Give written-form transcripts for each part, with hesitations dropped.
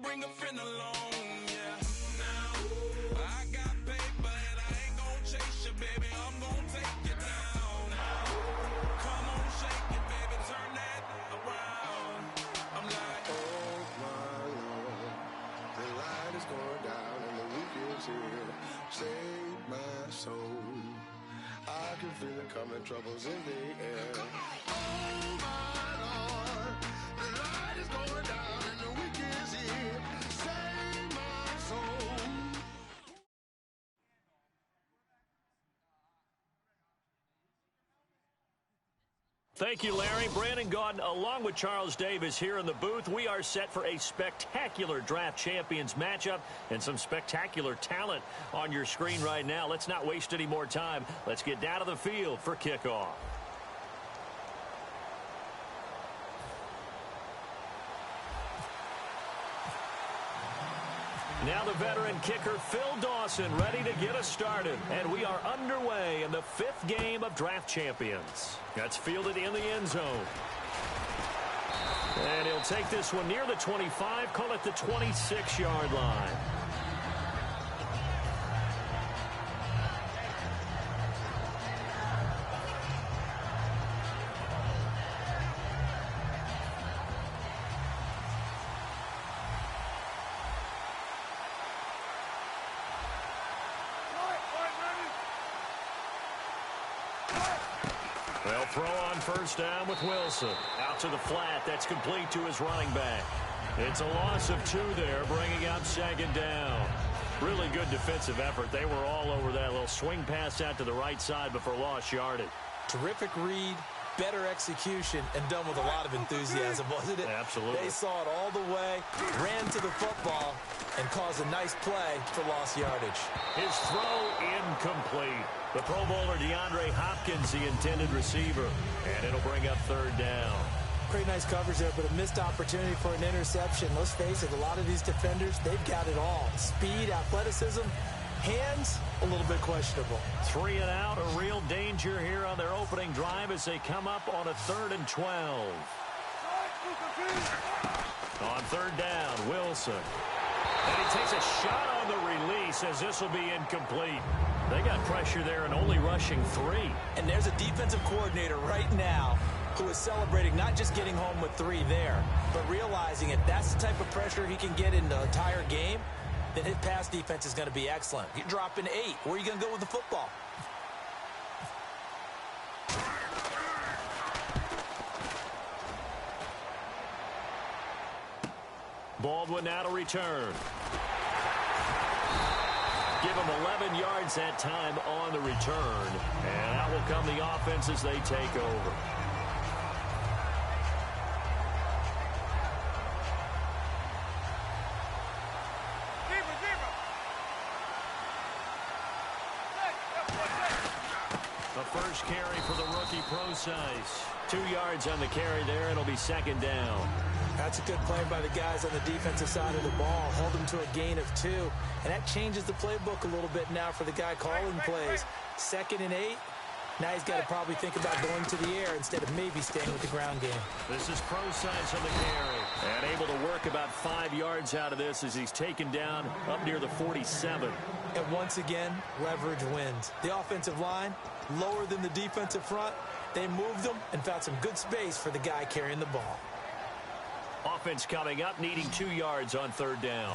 bring a friend along, yeah. Now, I got paper and I ain't gon' chase you, baby. I'm gon' take you down. Come on, shake it, baby. Turn that around. I'm like, oh my Lord, the light is going down and the week is here. Save my soul. I can feel it coming, troubles in the air. Oh my Lord, the light is going down and the week is here. Save my soul. Thank you, Larry. Brandon Gaudin, along with Charles Davis here in the booth. We are set for a spectacular draft champions matchup and some spectacular talent on your screen right now. Let's not waste any more time. Let's get down to the field for kickoff. Now the veteran kicker, Phil Dawson, ready to get us started. And we are underway in the 5th game of Draft Champions. That's fielded in the end zone. And he'll take this one near the 25, call it the 26-yard line. They'll throw on first down with Wilson. Out to the flat. That's complete to his running back. It's a loss of 2 there, bringing up 2nd down. Really good defensive effort. They were all over that little swing pass out to the right side before lost yardage. Terrific read, better execution, and done with a lot of enthusiasm, wasn't it? Absolutely. They saw it all the way, ran to the football, and caused a nice play for lost yardage. His throw incomplete. The Pro Bowler DeAndre Hopkins, the intended receiver. And it'll bring up 3rd down. Pretty nice coverage there, but a missed opportunity for an interception. Let's face it, a lot of these defenders, they've got it all. Speed, athleticism, hands, a little bit questionable. 3 and out, a real danger here on their opening drive as they come up on a 3rd and 12. On 3rd down, Wilson. And he takes a shot on the release as this will be incomplete. They got pressure there and only rushing 3. And there's a defensive coordinator right now who is celebrating not just getting home with 3 there, but realizing if that's the type of pressure he can get in the entire game, then his pass defense is going to be excellent. You're dropping 8. Where are you going to go with the football? Baldwin now to return. Give him 11 yards that time on the return. And out will come the offense as they take over. The first carry for the rookie Procise. 2 yards on the carry there. It'll be 2nd down. That's a good play by the guys on the defensive side of the ball. Hold them to a gain of 2. And that changes the playbook a little bit now for the guy calling plays. 2nd and 8. Now he's got to probably think about going to the air instead of maybe staying with the ground game. This is Procise on the carry. And able to work about 5 yards out of this as he's taken down up near the 47. And once again, leverage wins. The offensive line, lower than the defensive front. They moved them and found some good space for the guy carrying the ball. Offense coming up, needing 2 yards on 3rd down.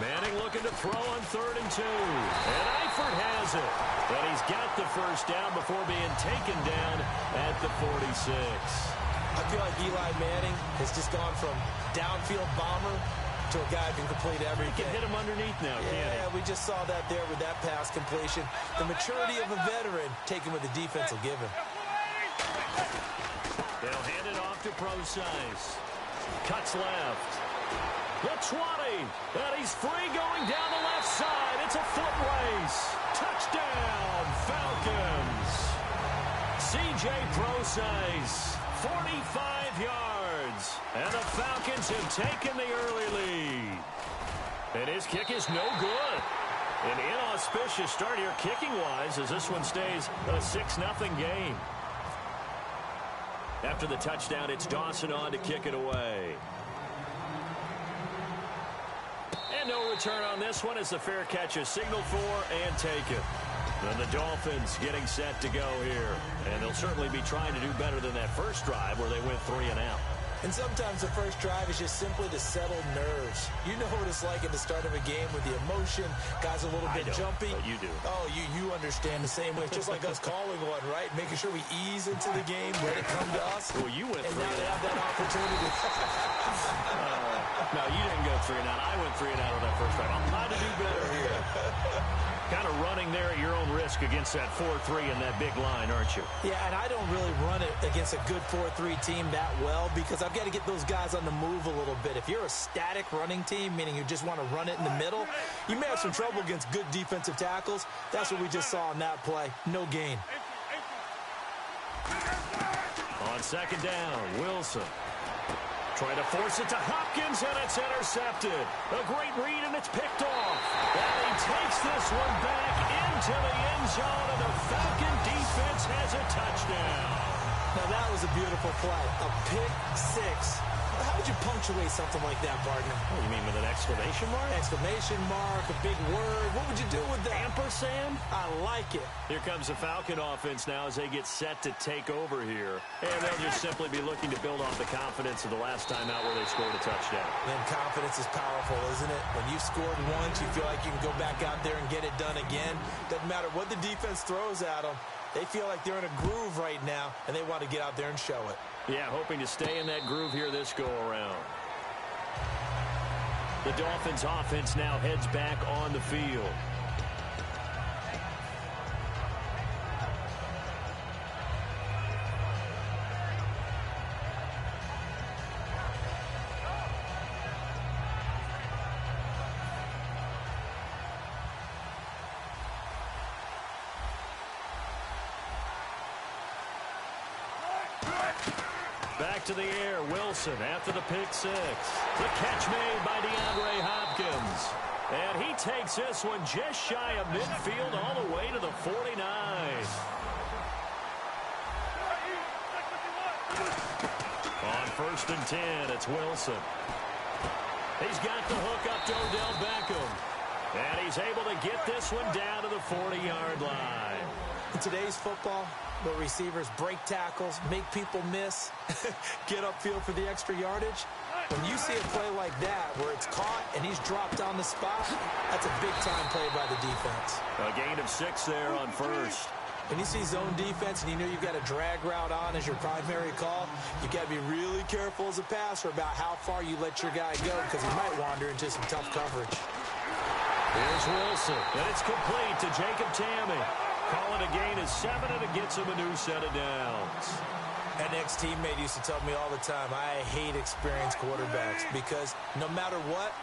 Manning looking to throw on 3rd and 2. And Eifert has it. But he's got the first down before being taken down at the 46. I feel like Eli Manning has just gone from downfield bomber to a guy who can complete everything. He can hit him underneath now, can't he? Yeah, we just saw that there with that pass completion. The maturity of a veteran taken with the defense will give him. They'll hand it off to Procise. Cuts left. The 20. And he's free going down the left side. It's a foot race. Touchdown, Falcons. C.J. Procise, 45 yards. And the Falcons have taken the early lead. And his kick is no good. An inauspicious start here kicking-wise as this one stays a 6-0 game. After the touchdown, it's Dawson on to kick it away. And no return on this one as the fair catch is signaled for and taken. And the Dolphins getting set to go here. And they'll certainly be trying to do better than that first drive where they went 3 and out. And sometimes the first drive is just simply to settle nerves. You know what it's like at the start of a game with the emotion. Guys a little bit jumpy. But you do. Oh, you understand the same way. It's just like us calling one, right? Making sure we ease into the game, let it come to us. Well, you went 3 and now and they out. have that opportunity. No, you didn't go 3 and out. I went 3 and out on that first drive. I'm trying to do better here. Kind of running there at your own risk against that 4-3 and that big line, aren't you? Yeah, and I don't really run it against a good 4-3 team that well because I've got to get those guys on the move a little bit. If you're a static running team, meaning you just want to run it in the middle, you may have some trouble against good defensive tackles. That's what we just saw on that play. No gain. On second down, Wilson. Trying to force it to Hopkins, and it's intercepted. A great read, and it's picked off. And he takes this one back into the end zone, and the Falcon defense has a touchdown. Now, that was a beautiful play. A pick six. How would you punctuate something like that, partner? Oh, you mean with an exclamation mark? Exclamation mark, a big word. What would you do with that? Ampersand? I like it. Here comes the Falcon offense now as they get set to take over here. And they'll just simply be looking to build off the confidence of the last time out where they scored a touchdown. And confidence is powerful, isn't it? When you've scored once, you feel like you can go back out there and get it done again. Doesn't matter what the defense throws at them. They feel like they're in a groove right now, and they want to get out there and show it. Yeah, hoping to stay in that groove here this go-around. The Dolphins offense now heads back on the field. Back to the air, Wilson after the pick six. The catch made by DeAndre Hopkins. And he takes this one just shy of midfield all the way to the 49. On 1st and 10, it's Wilson. He's got the hook up to Odell Beckham. And he's able to get this one down to the 40-yard line. In today's football, where receivers break tackles, make people miss, get upfield for the extra yardage, when you see a play like that where it's caught and he's dropped on the spot, that's a big-time play by the defense. A gain of 6 there on 1st. When you see zone defense and you know you've got a drag route on as your primary call, you've got to be really careful as a passer about how far you let your guy go because he might wander into some tough coverage. Here's Wilson, and it's complete to Jacob Tamme. Calling a gain of 7, and it gets him a new set of downs. An ex-teammate used to tell me all the time, I hate experienced quarterbacks because no matter what,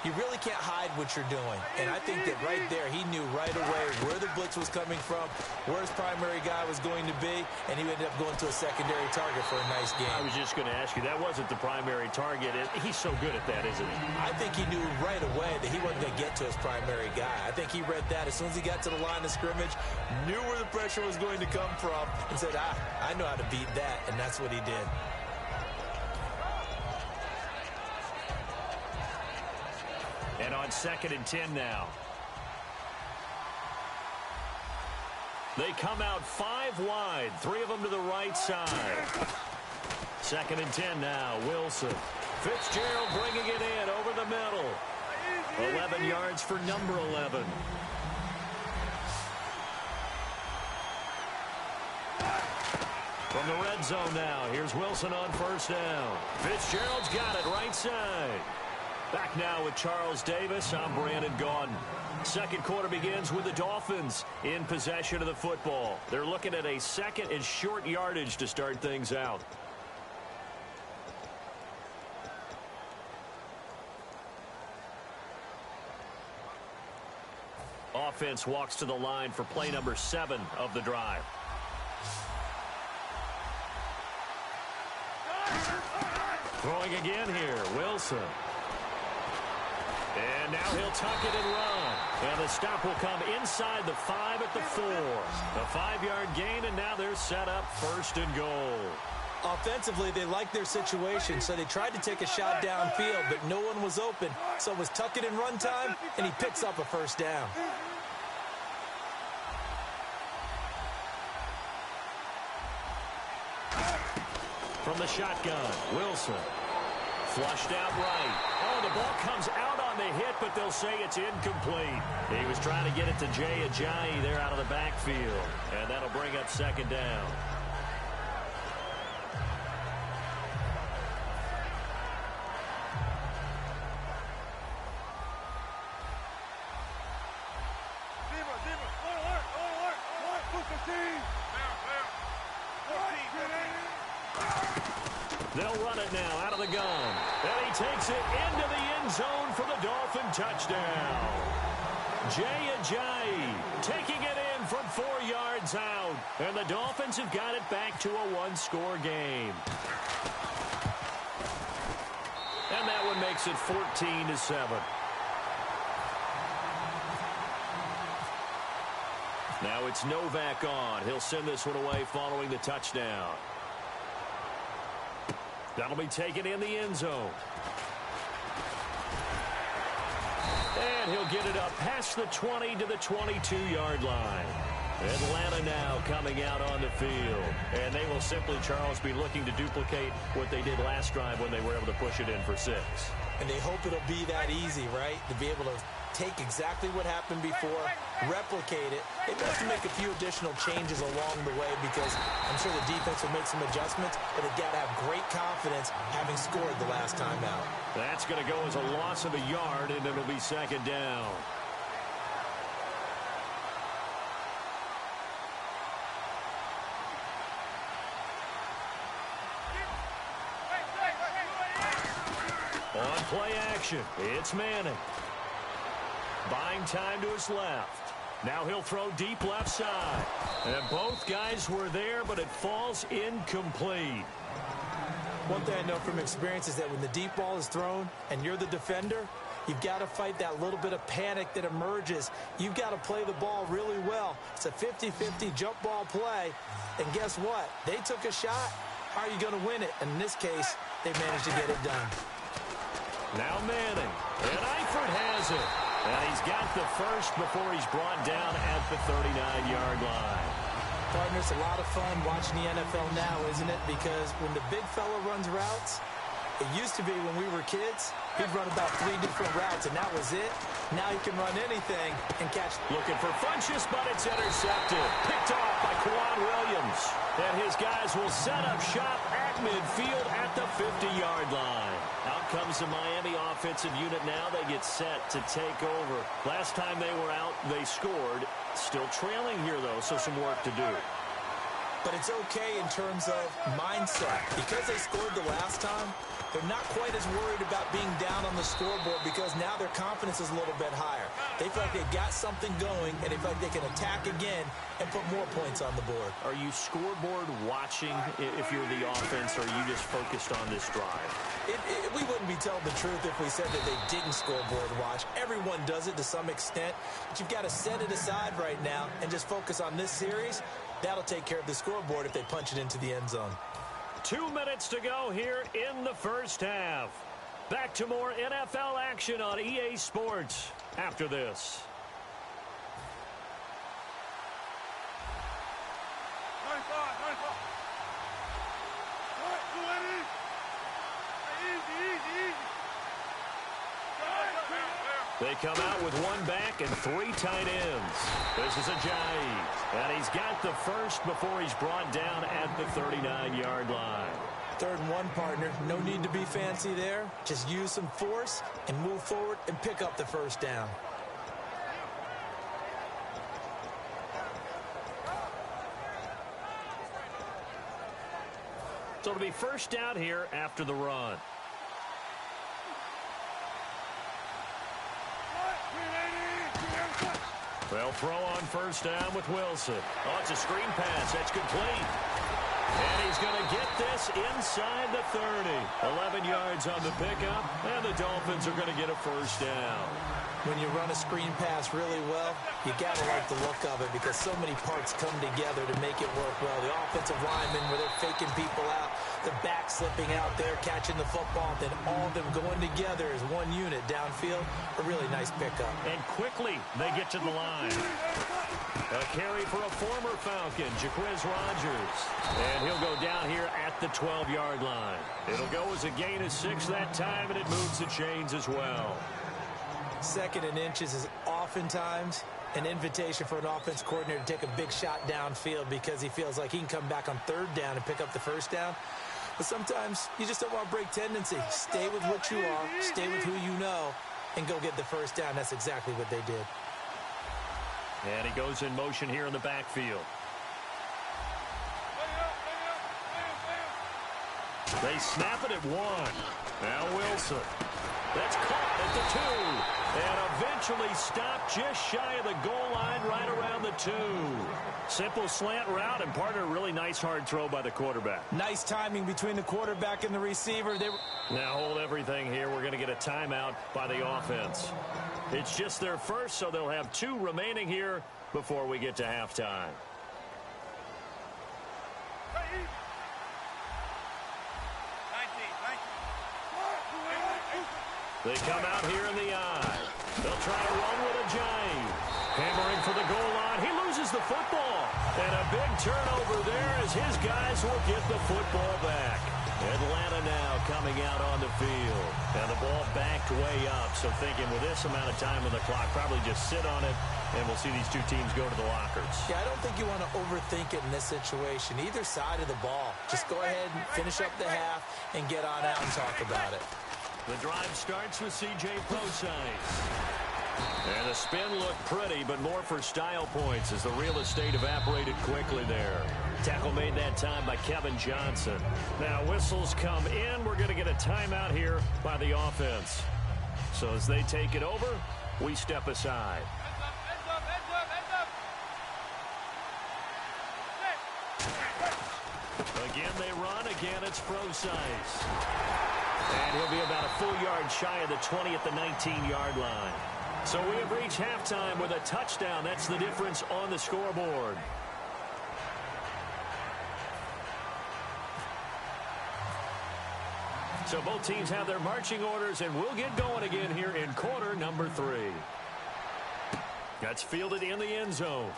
you really can't hide what you're doing. And I think that right there, he knew right away where the blitz was coming from, where his primary guy was going to be, and he ended up going to a secondary target for a nice game. I was just going to ask you, that wasn't the primary target. He's so good at that, isn't he? I think he knew right away that he wasn't going to get to his primary guy. I think he read that as soon as he got to the line of scrimmage, knew where the pressure was going to come from, and said, I know how to beat that, and that's what he did. And on 2nd and 10 now. They come out 5 wide, 3 of them to the right side. 2nd and 10 now, Wilson. Fitzgerald bringing it in over the middle. 11 yards for number 11. From the red zone now, here's Wilson on 1st down. Fitzgerald's got it right side. Back now with Charles Davis. I'm Brandon Gaudin. Second quarter begins with the Dolphins in possession of the football. They're looking at a 2nd and short yardage to start things out. Offense walks to the line for play number 7 of the drive. Throwing again here, Wilson. And now he'll tuck it and run. And the stop will come inside the 5 at the 4. A 5-yard gain, and now they're set up 1st and goal. Offensively, they liked their situation, so they tried to take a shot downfield, but no one was open. So it was tuck it and run time, and he picks up a 1st down. From the shotgun, Wilson. Flushed out right. Oh, the ball comes out on the hit, but they'll say it's incomplete. He was trying to get it to Jay Ajayi there out of the backfield. And that'll bring up 2nd down. They'll run it now out of the gun. And he takes it into the end zone for the Dolphin touchdown. Jay Ajayi taking it in from 4 yards out. And the Dolphins have got it back to a 1-score game. And that one makes it 14-7. Now it's Novak on. He'll send this one away following the touchdown. That'll be taken in the end zone. And he'll get it up past the 20 to the 22-yard line. Atlanta now coming out on the field. And they will simply, Charles, be looking to duplicate what they did last drive when they were able to push it in for 6. And they hope it'll be that easy, right? To be able to take exactly what happened before, replicate it. They have to make a few additional changes along the way because I'm sure the defense will make some adjustments, but they've got to have great confidence having scored the last time out. That's going to go as a loss of a yard, and it'll be 2nd down. On play action, it's Manning. Buying time to his left. Now he'll throw deep left side. And both guys were there, but it falls incomplete. One thing I know from experience is that when the deep ball is thrown and you're the defender, you've got to fight that little bit of panic that emerges. You've got to play the ball really well. It's a 50-50 jump ball play. And guess what? They took a shot. How are you going to win it? And in this case, they managed to get it done. Now Manning. And Eifert has it. And he's got the first before he's brought down at the 39-yard line. Partner, it's a lot of fun watching the NFL now, isn't it? Because when the big fella runs routes, it used to be when we were kids, he'd run about 3 different routes, and that was it. Now he can run anything and catch. Looking for Funchess, but it's intercepted. Picked off by Kwan Williams. And his guys will set up shop at midfield at the 50-yard line. Out comes the Miami offensive unit now. They get set to take over. Last time they were out, they scored. Still trailing here, though, so some work to do. But it's okay in terms of mindset. Because they scored the last time, they're not quite as worried about being down on the scoreboard because now their confidence is a little bit higher. They feel like they got something going, and they feel like they can attack again and put more points on the board. Are you scoreboard watching if you're the offense, or are you just focused on this drive? We wouldn't be telling the truth if we said that they didn't scoreboard watch. Everyone does it to some extent, but you've got to set it aside right now and just focus on this series. That'll take care of the scoreboard if they punch it into the end zone. 2 minutes to go here in the first half. Back to more NFL action on EA Sports after this. They come out with 1 back and 3 tight ends. This is Ajayi, and he's got the first before he's brought down at the 39-yard line. 3rd and 1, partner. No need to be fancy there. Just use some force and move forward and pick up the first down. So it'll be first down here after the run. They'll throw on first down with Wilson. Oh, it's a screen pass. That's complete. And he's going to get this inside the 30. 11 yards on the pickup, and the Dolphins are going to get a first down. When you run a screen pass really well, you got to like the look of it because so many parts come together to make it work well. The offensive linemen, where they're faking people out, the back slipping out there, catching the football, then all of them going together as one unit downfield. A really nice pickup. And quickly, they get to the line. A carry for a former Falcon, Jacquizz Rodgers. And he'll go down here at the 12-yard line. It'll go as a gain of 6 that time, and it moves the chains as well. Second and inches is oftentimes an invitation for an offense coordinator to take a big shot downfield because he feels like he can come back on third down and pick up the first down. But sometimes you just don't want to break tendency. Stay with what you are, stay with who you know, and go get the first down. That's exactly what they did. And he goes in motion here in the backfield. They snap it at 1. Now Wilson. That's caught at the 2. And eventually stopped just shy of the goal line right around the 2. Simple slant route and part of a really nice hard throw by the quarterback. Nice timing between the quarterback and the receiver. Now hold everything here. We're going to get a timeout by the offense. It's just their first, so they'll have 2 remaining here before we get to halftime. They come out here in the eye. They'll try to run with Ajayi. Hammering for the goal line. He loses the football. And a big turnover there as his guys will get the football back. Atlanta now coming out on the field. And the ball backed way up. So thinking with this amount of time on the clock, probably just sit on it, and we'll see these 2 teams go to the lockers. Yeah, I don't think you want to overthink it in this situation. Either side of the ball. Just go ahead and finish up the half and get on out and talk about it. The drive starts with C.J. Prosise. And the spin looked pretty, but more for style points as the real estate evaporated quickly there. Tackle made that time by Kevin Johnson. Now whistles come in. We're going to get a timeout here by the offense. So as they take it over, we step aside. Again, they run. Again, it's Prosise. And he'll be about a full yard shy of the 20 at the 19-yard line. So we have reached halftime with a touchdown. That's the difference on the scoreboard. So both teams have their marching orders, and we'll get going again here in quarter number 3. That's fielded in the end zone.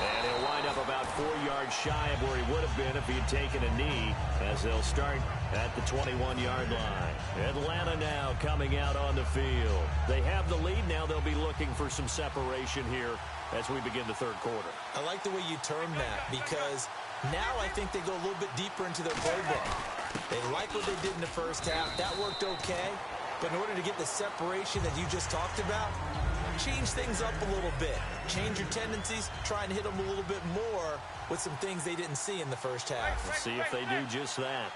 And he'll wind up about 4 yards shy of where he would have been if he had taken a knee, as they'll start at the 21-yard line. Atlanta now coming out on the field. They have the lead. Now they'll be looking for some separation here as we begin the third quarter. I like the way you term that because now I think they go a little bit deeper into their playbook. They like what they did in the first half. That worked okay. But in order to get the separation that you just talked about, change things up a little bit. Change your tendencies. Try and hit them a little bit more with some things they didn't see in the first half. Let's see if they do just that.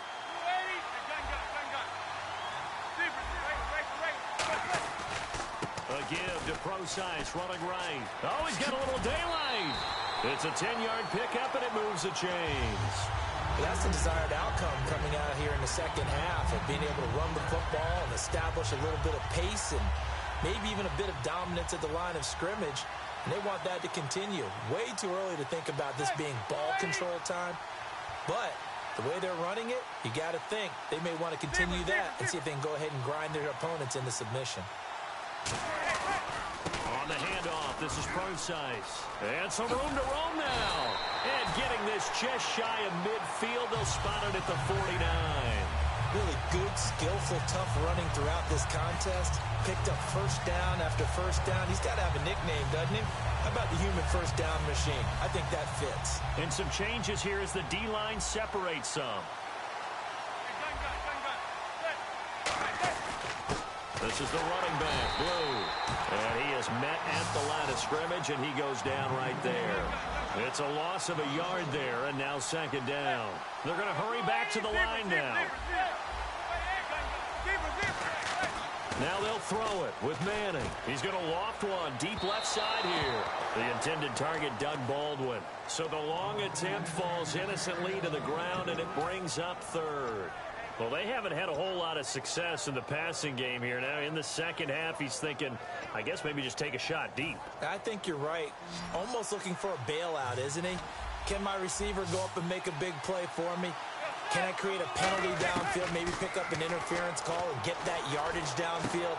A give to Prosise, running right. Oh, he's got a little daylight. It's a 10-yard pickup, and it moves the chains. Well, that's the desired outcome coming out here in the second half of being able to run the football and establish a little bit of pace and maybe even a bit of dominance at the line of scrimmage. And they want that to continue. Way too early to think about this being ball control time. But the way they're running it, you got to think they may want to continue that and see if they can go ahead and grind their opponents into submission. On the handoff, this is Prosise. And some room to roam now. And getting this just shy of midfield, they'll spot it at the 49. Really good, skillful, tough running throughout this contest. Picked up first down after first down. He's got to have a nickname, doesn't he? How about the human first down machine? I think that fits. And some changes here as the D-line separates some. This is the running back, Blue. And he is met at the line of scrimmage, and he goes down right there. It's a loss of a yard there, and now second down. They're going to hurry back to the line now. Now they'll throw it with Manning. He's going to loft one deep left side here. The intended target, Doug Baldwin. So the long attempt falls innocently to the ground, and it brings up third. Well, they haven't had a whole lot of success in the passing game here. Now, in the second half, he's thinking, I guess maybe just take a shot deep. I think you're right. Almost looking for a bailout, isn't he? Can my receiver go up and make a big play for me? Can I create a penalty downfield, maybe pick up an interference call and get that yardage downfield?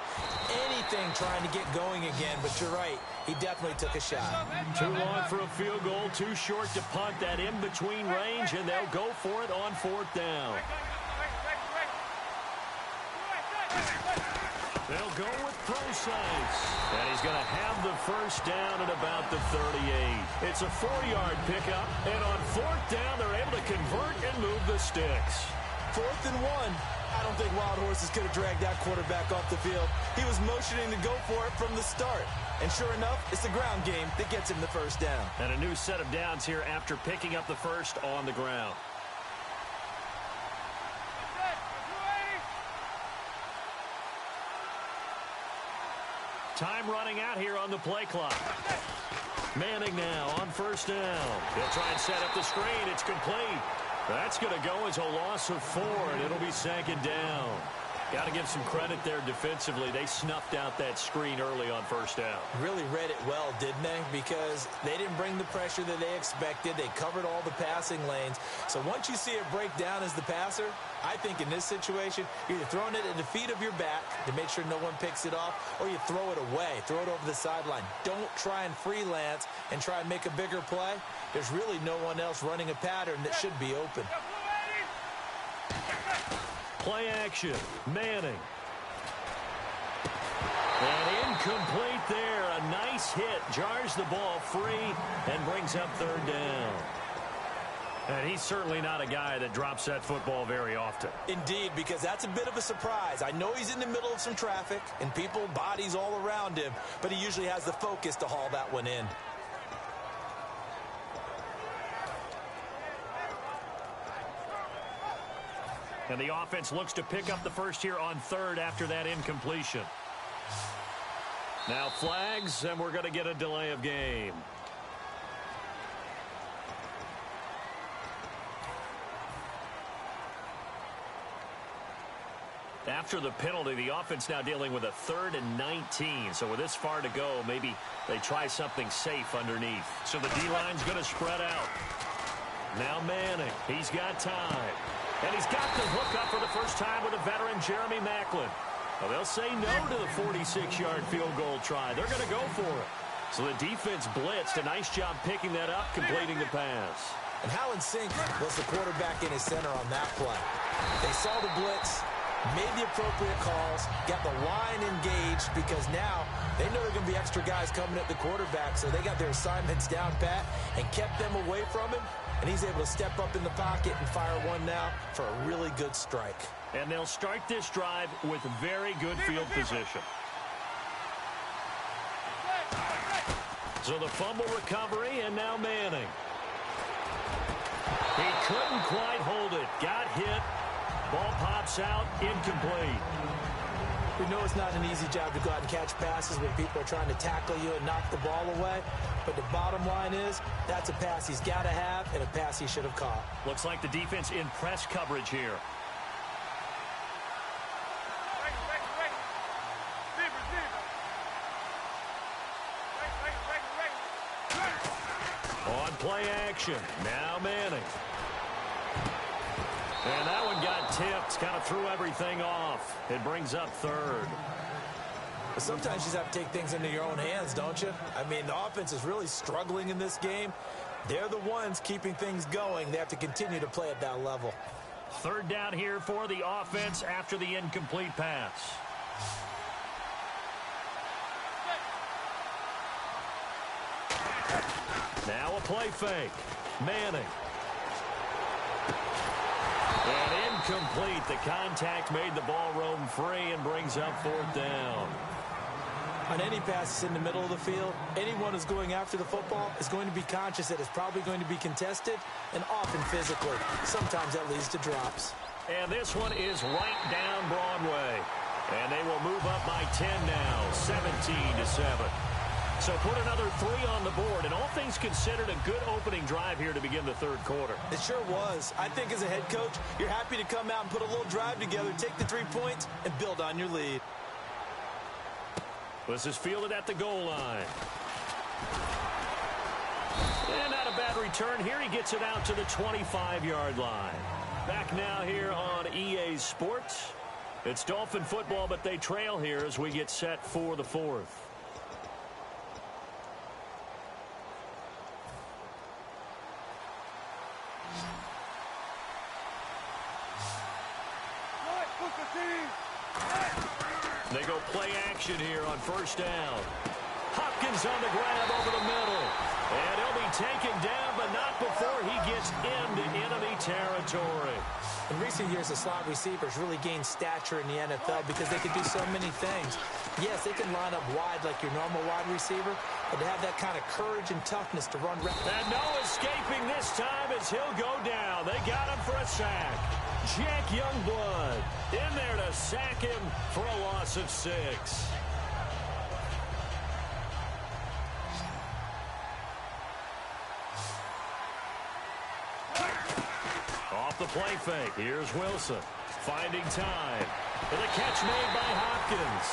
Anything trying to get going again, but you're right. He definitely took a shot. Too long for a field goal, too short to punt that in-between range, and they'll go for it on fourth down. They'll go with Procise. And he's going to have the first down at about the 38. It's a 4-yard pickup. And on fourth down, they're able to convert and move the sticks. 4th and 1. I don't think Wild Horses could have dragged that quarterback off the field. He was motioning to go for it from the start. And sure enough, it's the ground game that gets him the first down. And a new set of downs here after picking up the first on the ground. Time running out here on the play clock. Manning now on first down. They'll try and set up the screen. It's complete. That's going to go as a loss of 4, and it'll be second down. Got to give some credit there defensively. They snuffed out that screen early on first down. Really read it well, didn't they? Because they didn't bring the pressure that they expected. They covered all the passing lanes. So once you see it break down as the passer, I think in this situation, you're either throwing it at the feet of your back to make sure no one picks it off, or you throw it away, throw it over the sideline. Don't try and freelance and try and make a bigger play. There's really no one else running a pattern that should be open. Play action. Manning. And incomplete there. A nice hit. Jars the ball free and brings up third down. And he's certainly not a guy that drops that football very often. Indeed, because that's a bit of a surprise. I know he's in the middle of some traffic and people, bodies all around him, but he usually has the focus to haul that one in. And the offense looks to pick up the first here on third after that incompletion. Now flags, and we're going to get a delay of game. After the penalty, the offense now dealing with a 3rd and 19. So with this far to go, maybe they try something safe underneath. So the D-line's going to spread out. Now Manning, he's got time. And he's got the hook up for the first time with a veteran, Jeremy Maclin. Well, they'll say no to the 46-yard field goal try. They're going to go for it. So the defense blitzed. A nice job picking that up, completing the pass. And how in sync was the quarterback in his center on that play? They saw the blitz, made the appropriate calls, got the line engaged, because now they know there are going to be extra guys coming at the quarterback, so they got their assignments down pat and kept them away from him. And he's able to step up in the pocket and fire one now for a really good strike. And they'll start this drive with very good field position. So the fumble recovery, and now Manning. He couldn't quite hold it. Got hit. Ball pops out. Incomplete. We know it's not an easy job to go out and catch passes when people are trying to tackle you and knock the ball away. But the bottom line is, that's a pass he's got to have and a pass he should have caught. Looks like the defense in press coverage here. On play action. Now Manning. And that one got tipped. Kind of threw everything off. It brings up third. But sometimes you just have to take things into your own hands, don't you? I mean, the offense is really struggling in this game. They're the ones keeping things going. They have to continue to play at that level. Third down here for the offense after the incomplete pass. Now a play fake. Manning. And incomplete. The contact made the ball roam free and brings up fourth down. On any pass in the middle of the field, anyone who's going after the football is going to be conscious that it's probably going to be contested and often physically. Sometimes that leads to drops. And this one is right down Broadway. And they will move up by 10 now, 17-7. So put another 3 on the board, and all things considered, a good opening drive here to begin the third quarter. It sure was. I think as a head coach, you're happy to come out and put a little drive together, take the 3 points, and build on your lead. This is fielded at the goal line. And not a bad return here. He gets it out to the 25-yard line. Back now here on EA Sports. It's Dolphin football, but they trail here as we get set for the fourth. They go play action here on first down. Hopkins on the grab over the middle. And he'll be taken down, but not before he gets into enemy territory. In recent years, the slot receivers really gained stature in the NFL because they can do so many things. Yes, they can line up wide like your normal wide receiver, but to have that kind of courage and toughness to run. And no escaping this time as he'll go down. They got him for a sack. Jack Youngblood in there to sack him for a loss of 6. Off the play fake. Here's Wilson finding time. And the catch made by Hopkins.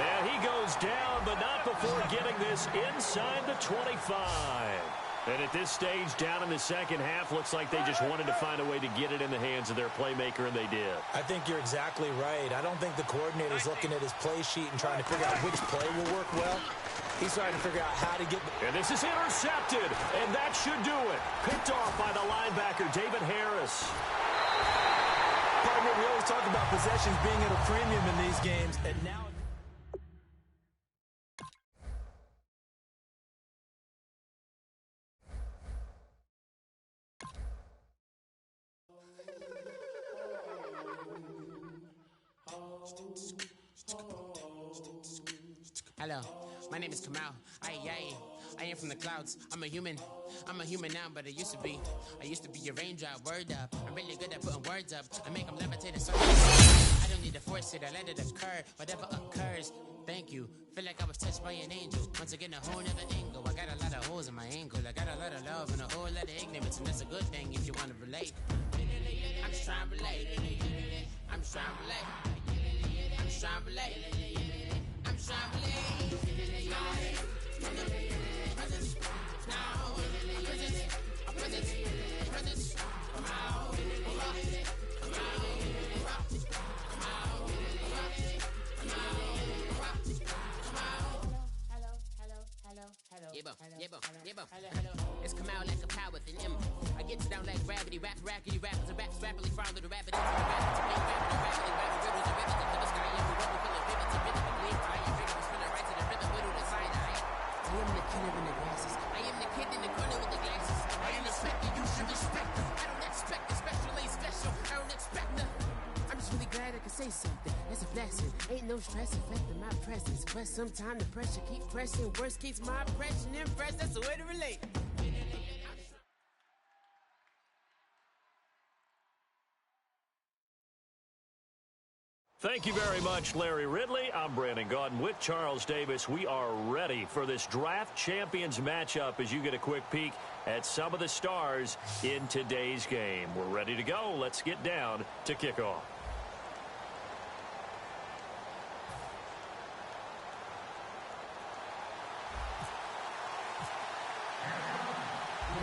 And he goes down, but not before getting this inside the 25. And at this stage, down in the second half, looks like they just wanted to find a way to get it in the hands of their playmaker, and they did. I think you're exactly right. I don't think the coordinator's looking at his play sheet and trying to figure out which play will work well. He's trying to figure out how to get... And this is intercepted, and that should do it. Picked off by the linebacker, David Harris. Partner, we always talk about possessions being at a premium in these games, and now... Hello, my name is Kamal. I am from the clouds. I'm a human now, but I used to be a raindrop. Word up, I'm really good at putting words up. I make them levitate a certain. I don't need to force it, I let it occur. Whatever occurs, thank you. Feel like I was touched by an angel. Once again, a whole nother angle. I got a lot of holes in my ankle. I got a lot of love and a whole lot of ignorance, and that's a good thing if you want to relate. I'm just trying to relate. I'm just trying to relate. I'm just trying to relate. I'm just trying to relate. It's come out like a power with an M. I get down like gravity, rackety rappers, and raps rapidly follow the rapid. I am the killer in the glasses. I am the kid in the corner with the glasses. I am the specter, you should respect them. I don't expect a special, ain't special. I don't expect nothing. I'm just really glad I can say something. That's a blessing. Ain't no stress affecting my presence. But sometimes the pressure keep pressing. Worst keeps my impression impressed. That's the way to relate. Thank you very much, Larry Ridley. I'm Brandon Gaudin with Charles Davis. We are ready for this draft champions matchup as you get a quick peek at some of the stars in today's game. We're ready to go. Let's get down to kickoff.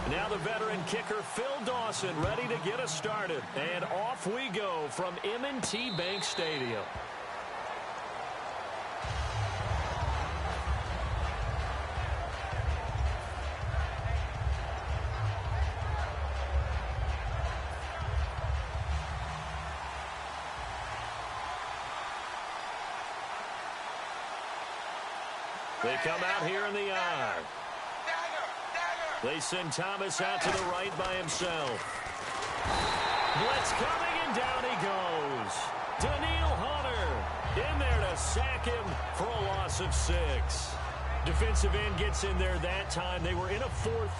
Now the veteran kicker, Phil Dawson, ready to get us started. And off we go from M&T Bank Stadium. They come out here in the I. They send Thomas out to the right by himself. Blitz coming, and down he goes. Daniil Hunter in there to sack him for a loss of 6. Defensive end gets in there that time. They were in a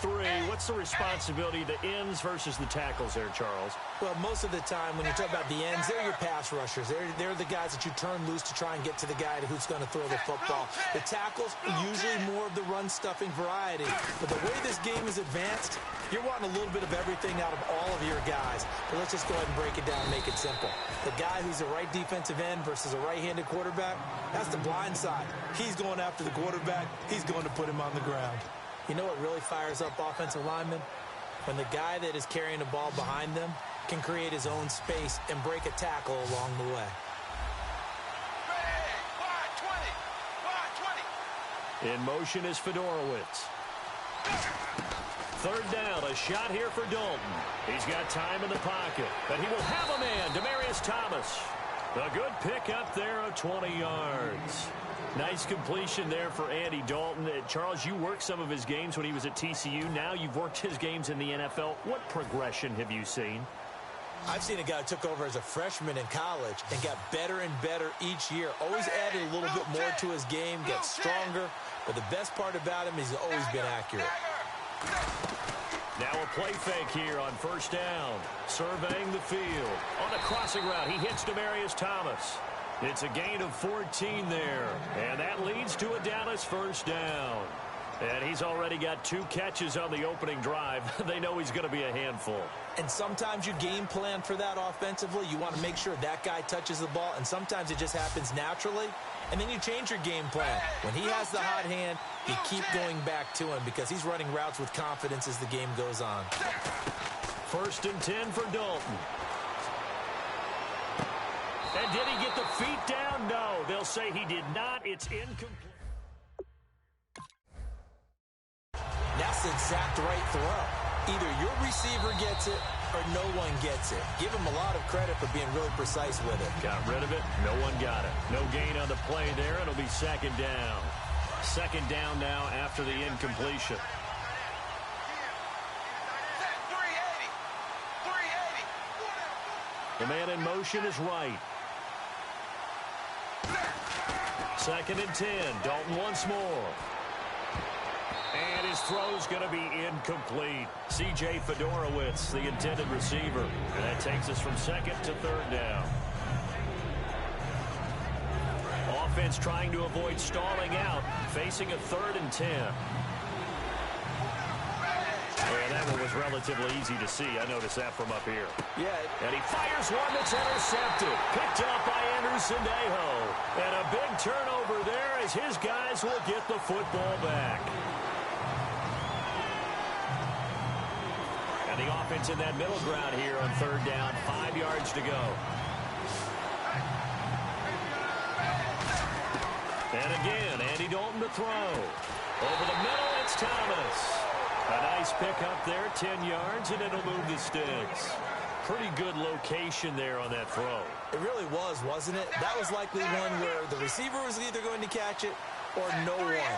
4-3. What's the responsibility of the ends versus the tackles there, Charles? Well, most of the time when you talk about the ends, they're your pass rushers. They're the guys that you turn loose to try and get to the guy who's going to throw the football. The tackles are usually more of the run-stuffing variety. But the way this game is advanced, you're wanting a little bit of everything out of all of your guys. But let's just go ahead and break it down and make it simple. The guy who's a right defensive end versus a right-handed quarterback, that's the blind side. He's going after the quarterback. He's going to put him on the ground. You know what really fires up offensive linemen? When the guy that is carrying the ball behind them can create his own space and break a tackle along the way. In motion is Fedorowicz. Third down, a shot here for Dalton. He's got time in the pocket, but he will have a man, Demaryius Thomas. A good pickup there of 20 yards. Nice completion there for Andy Dalton. Charles, you worked some of his games when he was at TCU. Now you've worked his games in the NFL. What progression have you seen? I've seen a guy who took over as a freshman in college and got better and better each year. Always added a little bit more to his game, gets stronger. But the best part about him is he's always been accurate. Now a play fake here on first down. Surveying the field. On a crossing route, he hits Demaryius Thomas. It's a gain of 14 there. And that leads to a Dallas first down. And he's already got 2 catches on the opening drive. They know he's going to be a handful. And sometimes you game plan for that offensively. You want to make sure that guy touches the ball, and sometimes it just happens naturally. And then you change your game plan. When he has the hot hand, you keep going back to him because he's running routes with confidence as the game goes on. First and 10 for Dalton. And did he get the feet down? No, they'll say he did not. It's incomplete. That's the exact right throw. Either your receiver gets it or no one gets it. Give him a lot of credit for being really precise with it. Got rid of it. No one got it. No gain on the play there. It'll be second down. Second down now after the incompletion. The man in motion is right. Second and 10. Dalton once more. And his throw's going to be incomplete. C.J. Fedorowicz, the intended receiver. And that takes us from second to third down. Offense trying to avoid stalling out, facing a 3rd and 10. And that one was relatively easy to see. I noticed that from up here. Yeah. And he fires one that's intercepted. Picked up by Anderson Aho. And a big turnover there as his guys will get the football back. And the offense in that middle ground here on third down. 5 yards to go. And again, Andy Dalton to throw. Over the middle, it's Thomas. A nice pickup there, 10 yards, and it'll move the sticks. Pretty good location there on that throw. It really was, wasn't it? That was likely one where the receiver was either going to catch it or no one.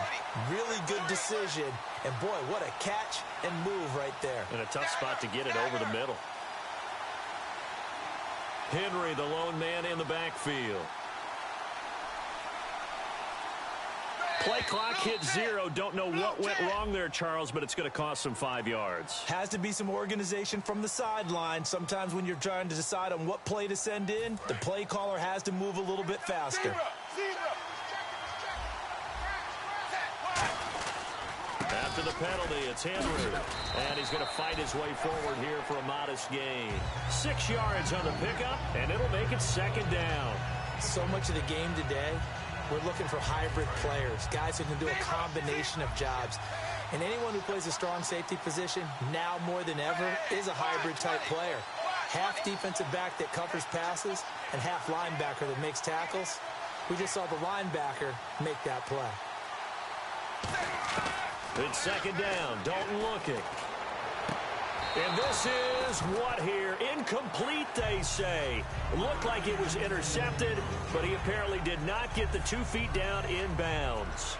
Really good decision. And, boy, what a catch and move right there. And a tough spot to get it over the middle. Henry, the lone man in the backfield. Play clock hit 0. Don't know what went wrong there, Charles, but it's going to cost them 5 yards. Has to be some organization from the sideline. Sometimes when you're trying to decide on what play to send in, the play caller has to move a little bit faster. After the penalty, it's Henry. And he's going to fight his way forward here for a modest gain. 6 yards on the pickup, and it'll make it second down. So much of the game today, we're looking for hybrid players, guys who can do a combination of jobs. And anyone who plays a strong safety position, now more than ever, is a hybrid-type player. Half defensive back that covers passes and half linebacker that makes tackles. We just saw the linebacker make that play. It's second down. Dalton looking. And this is what here? Incomplete, they say. It looked like it was intercepted, but he apparently did not get the 2 feet down in bounds.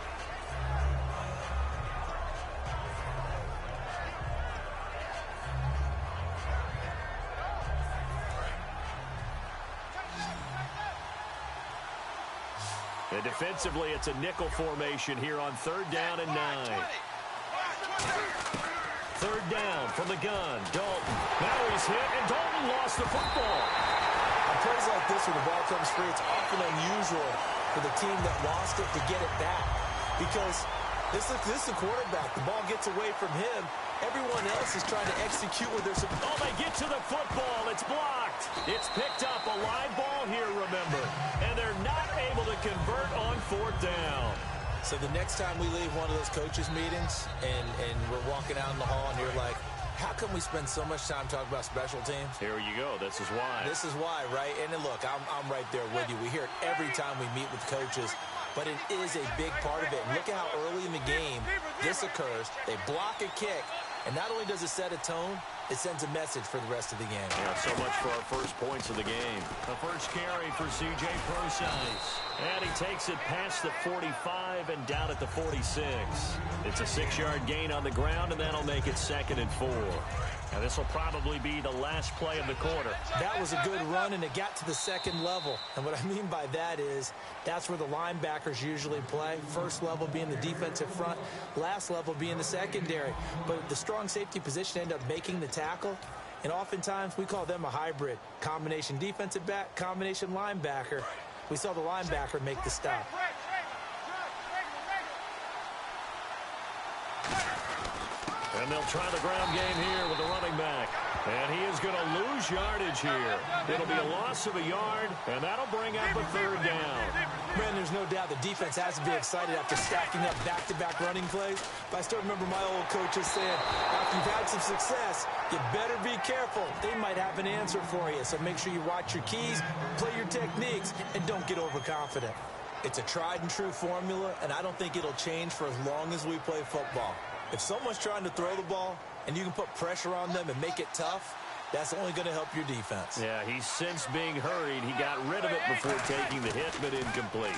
And defensively, it's a nickel formation here on third down and 9. Third down from the gun. Dalton. Now he's was hit, and Dalton lost the football. On plays like this where the ball comes free, it's often unusual for the team that lost it to get it back. Because this is the quarterback. The ball gets away from him. Everyone else is trying to execute with their... Oh, they get to the football. It's blocked. It's picked up. A live ball here, remember. And they're not able to convert on fourth down. So the next time we leave one of those coaches' meetings and we're walking out in the hall and you're like, how come we spend so much time talking about special teams? Here you go. This is why. This is why, right? And then look, I'm right there with you. We hear it every time we meet with coaches, but it is a big part of it. And look at how early in the game this occurs. They block a kick, and not only does it set a tone, it sends a message for the rest of the game. Yeah, so much for our first points of the game. The first carry for C.J. Prosise. And he takes it past the 45 and down at the 46. It's a 6-yard gain on the ground, and that'll make it 2nd and 4. Now, this will probably be the last play of the quarter. That was a good run, and it got to the second level. And what I mean by that is that's where the linebackers usually play. First level being the defensive front, last level being the secondary. But the strong safety position ended up making the tackle, and oftentimes we call them a hybrid. Combination defensive back, combination linebacker. We saw the linebacker make the stop. And they'll try the ground game here with the running back. And he is going to lose yardage here. It'll be a loss of a yard, and that'll bring up a 3rd down. Man, there's no doubt the defense has to be excited after stacking up back-to-back running plays. But I still remember my old coaches saying, after you've had some success, you better be careful. They might have an answer for you. So make sure you watch your keys, play your techniques, and don't get overconfident. It's a tried-and-true formula, and I don't think it'll change for as long as we play football. If someone's trying to throw the ball and you can put pressure on them and make it tough, that's only going to help your defense. Yeah, he's since being hurried. He got rid of it before taking the hit, but incomplete.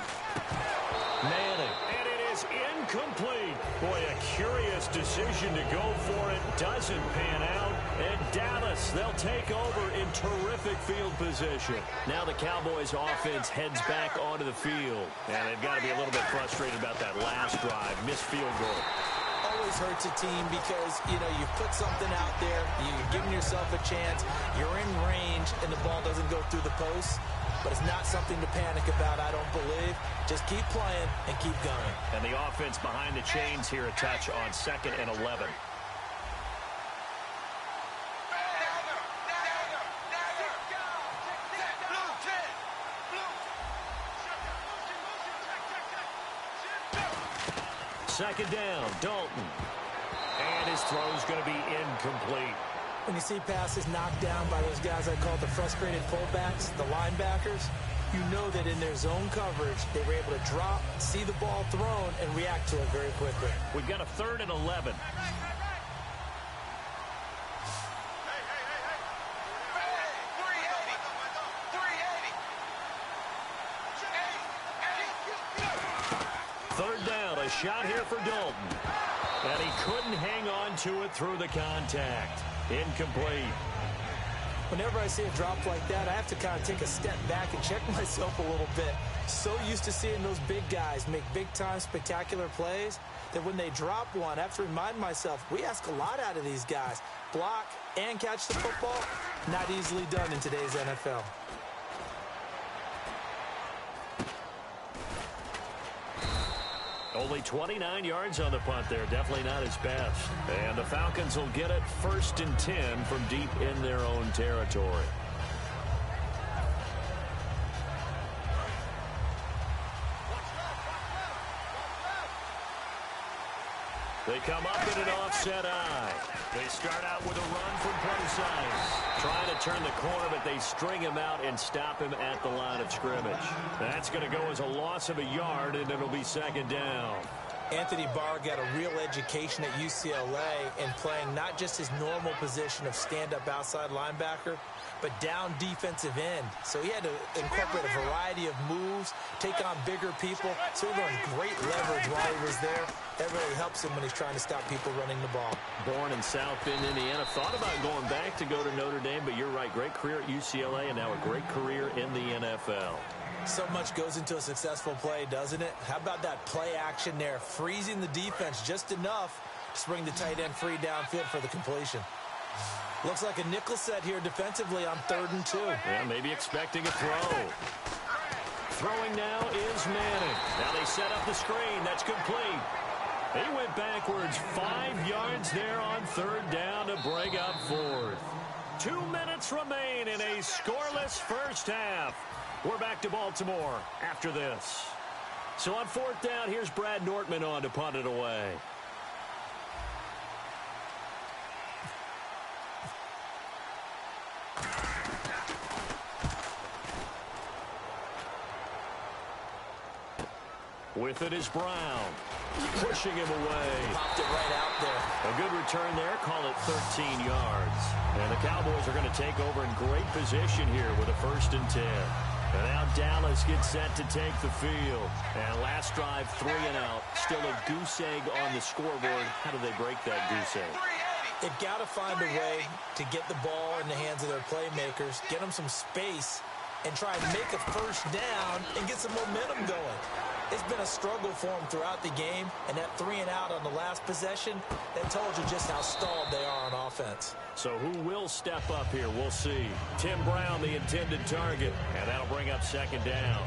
Manning, and it is incomplete. Boy, a curious decision to go for it. Doesn't pan out. And Dallas, they'll take over in terrific field position. Now the Cowboys offense heads back onto the field. And they've got to be a little bit frustrated about that last drive. Missed field goal. Always hurts a team because, you know, you put something out there, you're giving yourself a chance, you're in range, and the ball doesn't go through the post. But it's not something to panic about, I don't believe. Just keep playing and keep going. And the offense behind the chains here a touch on 2nd and 11. Second down, Dalton. And his throw's going to be incomplete. When you see passes knocked down by those guys I call the frustrated fullbacks, the linebackers, you know that in their zone coverage, they were able to drop, see the ball thrown, and react to it very quickly. We've got a 3rd and 11. Third down, a shot here for Dalton. And he couldn't hang on to it through the contact. Incomplete. Whenever I see a drop like that, I have to kind of take a step back and check myself a little bit. So used to seeing those big guys make big-time spectacular plays that when they drop one, I have to remind myself, we ask a lot out of these guys. Block and catch the football, not easily done in today's NFL. Only 29 yards on the punt there. Definitely not his best. And the Falcons will get it 1st and 10 from deep in their own territory. They come up in an offset eye. They start out with a run from Prosise. Trying to turn the corner, but they string him out and stop him at the line of scrimmage. That's going to go as a loss of a yard, and it'll be 2nd down. Anthony Barr got a real education at UCLA in playing not just his normal position of stand-up outside linebacker, but down defensive end. So he had to incorporate a variety of moves, take on bigger people. So he learned great leverage while he was there. That really helps him when he's trying to stop people running the ball. Born in South Bend, Indiana. Thought about going back to go to Notre Dame, but you're right. Great career at UCLA and now a great career in the NFL. So much goes into a successful play, doesn't it? How about that play action there, freezing the defense just enough to bring the tight end free downfield for the completion. Looks like a nickel set here defensively on 3rd and 2. Yeah, maybe expecting a throw. Throwing now is Manning. Now they set up the screen. That's complete. He went backwards 5 yards there on 3rd down to bring up 4th. 2 minutes remain in a scoreless first half. We're back to Baltimore after this. So on 4th down, here's Brad Nortman on to punt it away. With it is Brown. Pushing him away. Popped it right out there. A good return there. Call it 13 yards. And the Cowboys are going to take over in great position here with a 1st and 10. And now Dallas gets set to take the field. And last drive, 3 and out. Still a goose egg on the scoreboard. How do they break that goose egg? They've got to find a way to get the ball in the hands of their playmakers, get them some space, and try and make a 1st down and get some momentum going. It's been a struggle for them throughout the game, and that 3 and out on the last possession, that told you just how stalled they are on offense. So who will step up here? We'll see. Tim Brown, the intended target, and that'll bring up 2nd down.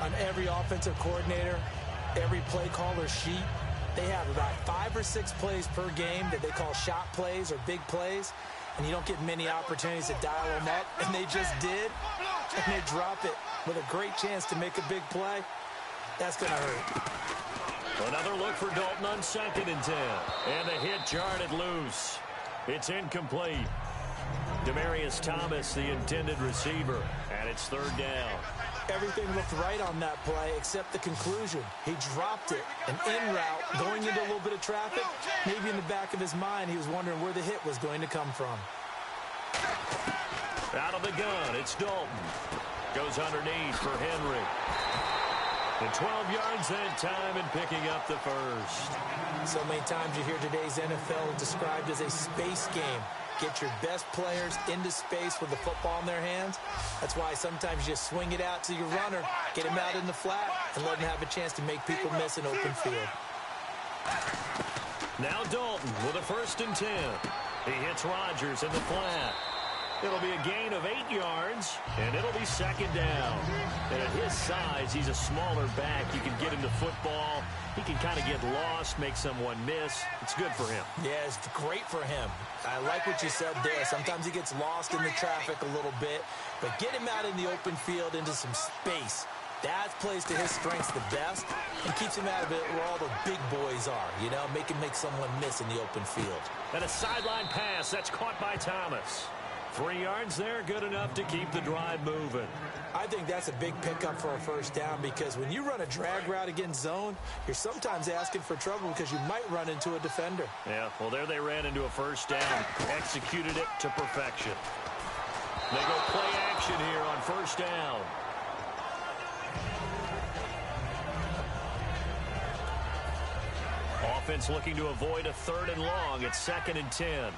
On every offensive coordinator, every play caller sheet, they have about 5 or 6 plays per game that they call shot plays or big plays, and you don't get many opportunities to dial them up, and they just did, and they drop it with a great chance to make a big play. That's going to hurt. Another look for Dalton on 2nd and 10. And the hit jarred it loose. It's incomplete. Demaryius Thomas, the intended receiver, and it's 3rd down. Everything looked right on that play except the conclusion. He dropped it, an in route, going into a little bit of traffic. Maybe in the back of his mind, he was wondering where the hit was going to come from. Out of the gun, it's Dalton. Goes underneath for Henry. And 12 yards that time and picking up the 1st. So many times you hear today's NFL described as a space game. Get your best players into space with the football in their hands. That's why sometimes you just swing it out to your runner, get him out in the flat, and let him have a chance to make people miss an open field. Now Dalton with a 1st and 10. He hits Rodgers in the flat. It'll be a gain of 8 yards, and it'll be 2nd down. And at his size, he's a smaller back. You can get him to football. He can kind of get lost, make someone miss. It's good for him. Yeah, it's great for him. I like what you said there. Sometimes he gets lost in the traffic a little bit, but get him out in the open field into some space. That plays to his strengths the best and keeps him out of it where all the big boys are, you know, make someone miss in the open field. And a sideline pass. That's caught by Thomas. 3 yards there, good enough to keep the drive moving. I think that's a big pickup for a 1st down because when you run a drag route against zone, you're sometimes asking for trouble because you might run into a defender. Yeah, well, there they ran into a 1st down, executed it to perfection. They go play action here on 1st down. Offense looking to avoid a 3rd and long. It's 2nd and 10.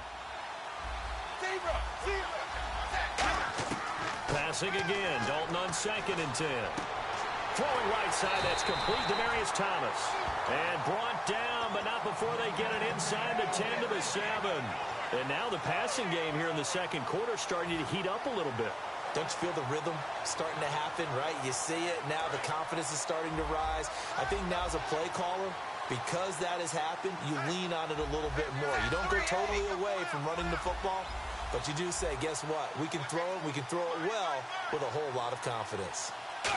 Passing again. Dalton on 2nd and 10. Throwing right side. That's complete. Demaryius Thomas. And brought down, but not before they get it inside the 10 to the 7. And now the passing game here in the 2nd quarter starting to heat up a little bit. Don't you feel the rhythm starting to happen, right? You see it. Now the confidence is starting to rise. I think now as a play caller, because that has happened, you lean on it a little bit more. You don't go totally away from running the football, but you do say, guess what? We can throw it. We can throw it well with a whole lot of confidence.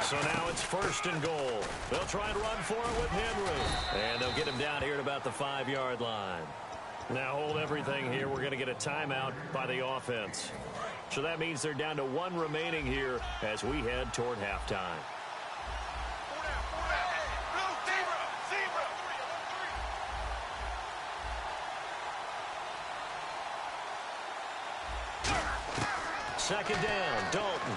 So now it's 1st and goal. They'll try and run for it with Henry. And they'll get him down here at about the 5-yard line. Now hold everything here. We're going to get a timeout by the offense. So that means they're down to 1 remaining here as we head toward halftime. Second down, Dalton.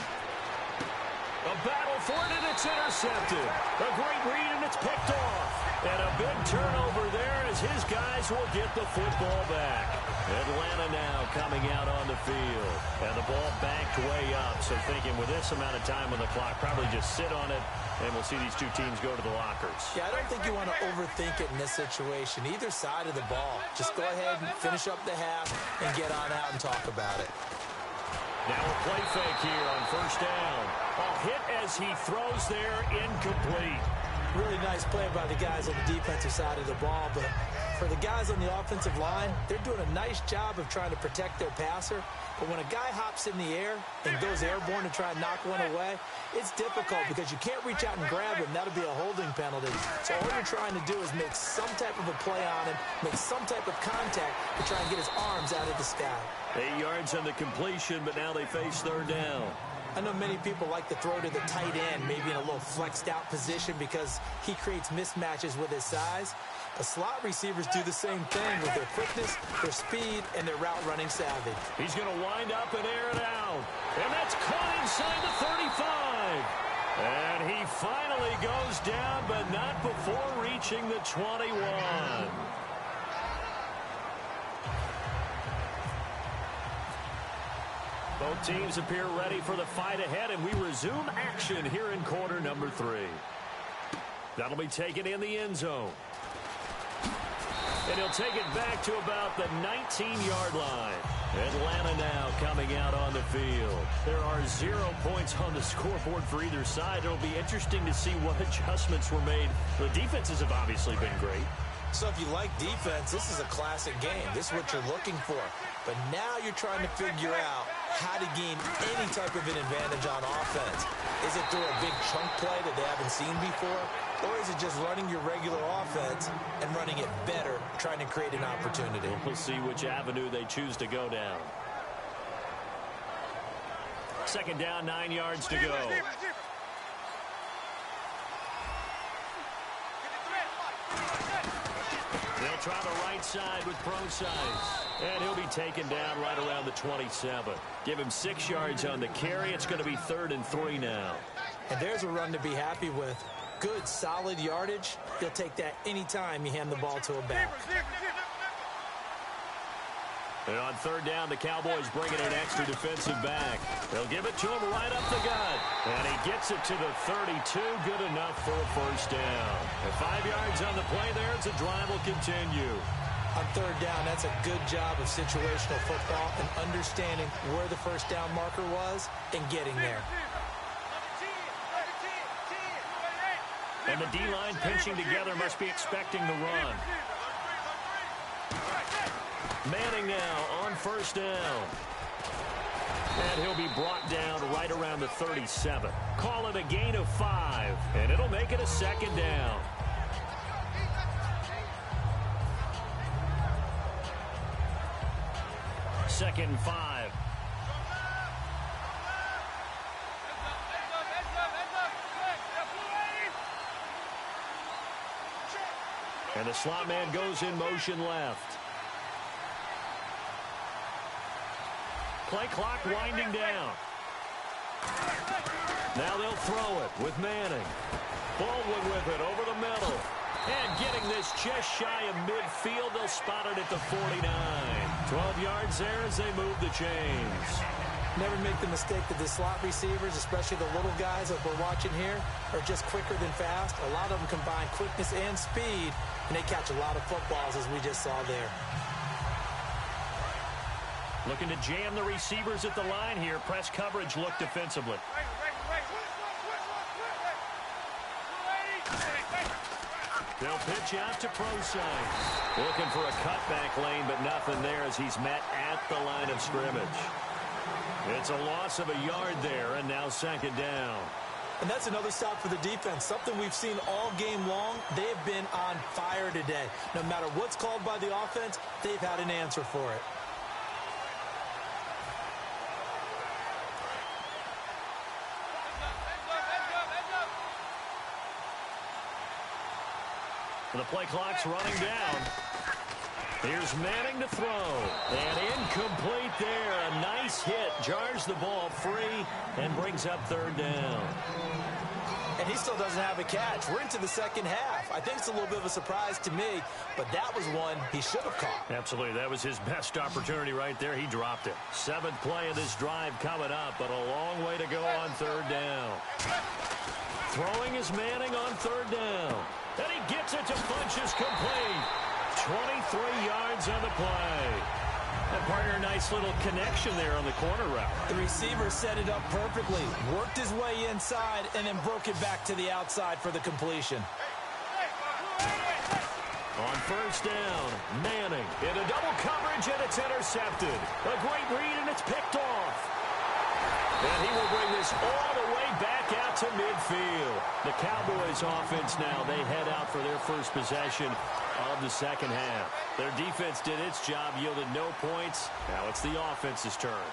A battle for it, and it's intercepted. A great read, and it's picked off. And a big turnover there as his guys will get the football back. Atlanta now coming out on the field. And the ball backed way up. So thinking with this amount of time on the clock, probably just sit on it, and we'll see these two teams go to the lockers. Yeah, I don't think you want to overthink it in this situation. Either side of the ball. Just go ahead and finish up the half and get on out and talk about it. Now a play fake here on first down. A hit as he throws there, incomplete. Really nice play by the guys on the defensive side of the ball, but for the guys on the offensive line, they're doing a nice job of trying to protect their passer. But when a guy hops in the air and goes airborne to try and knock one away, it's difficult because you can't reach out and grab him. That'll be a holding penalty. So all you're trying to do is make some type of a play on him, make some type of contact to try and get his arms out of the sky. 8 yards on the completion, but now they face third down. I know many people like to throw to the tight end, maybe in a little flexed out position because he creates mismatches with his size. But slot receivers do the same thing with their quickness, their speed, and their route running savvy. He's going to wind up and air it out. And that's caught inside the 35. And he finally goes down, but not before reaching the 21. Both teams appear ready for the fight ahead, and we resume action here in quarter number 3. That'll be taken in the end zone. And he'll take it back to about the 19-yard line. Atlanta now coming out on the field. There are 0 points on the scoreboard for either side. It'll be interesting to see what adjustments were made. The defenses have obviously been great. So if you like defense, this is a classic game. This is what you're looking for. But now you're trying to figure out how to gain any type of an advantage on offense. Is it through a big chunk play that they haven't seen before? Or is it just running your regular offense and running it better, trying to create an opportunity? We'll see which avenue they choose to go down. Second down, 9 yards to go. They'll try the right side with Procise. And he'll be taken down right around the 27. Give him 6 yards on the carry. It's going to be 3rd and 3 now. And there's a run to be happy with. Good, solid yardage. He'll take that anytime you hand the ball to a back. And on 3rd down, the Cowboys bring in an extra defensive back. They'll give it to him right up the gut. And he gets it to the 32. Good enough for a first down. And 5 yards on the play there as the drive will continue. On 3rd down, that's a good job of situational football and understanding where the first down marker was and getting there. And the D-line pinching together must be expecting the run. Manning now on first down. And he'll be brought down right around the 37. Call it a gain of 5, and it'll make it a second down. Second and 5. And the slot man goes in motion left. Play clock winding down. Now they'll throw it with Manning. Baldwin with it over the middle. And getting this just shy of midfield, they'll spot it at the 49. 12 yards there as they move the chains. Never make the mistake that the slot receivers, especially the little guys that we're watching here, are just quicker than fast. A lot of them combine quickness and speed, and they catch a lot of footballs, as we just saw there. Looking to jam the receivers at the line here. Press coverage look defensively. They'll pitch out to Procise. Looking for a cutback lane, but nothing there as he's met at the line of scrimmage. It's a loss of a yard there, and now second down. And that's another stop for the defense. Something we've seen all game long. They've been on fire today. No matter what's called by the offense, they've had an answer for it. The play clock's running down. Here's Manning to throw. And incomplete there. A nice hit. Jars the ball free and brings up third down. And he still doesn't have a catch. We're into the second half. I think it's a little bit of a surprise to me, but that was one he should have caught. Absolutely. That was his best opportunity right there. He dropped it. 7th play of this drive coming up, but a long way to go on third down. Throwing is Manning on third down. And he gets it to Funchess complete. 23 yards on the play. And partner, nice little connection there on the corner route. The receiver set it up perfectly, worked his way inside, and then broke it back to the outside for the completion. On first down, Manning into double coverage, and it's intercepted. A great read, and it's picked off. And he will bring this all the way back out to midfield. The Cowboys offense now, they head out for their first possession of the second half. Their defense did its job, yielded no points. Now it's the offense's turn.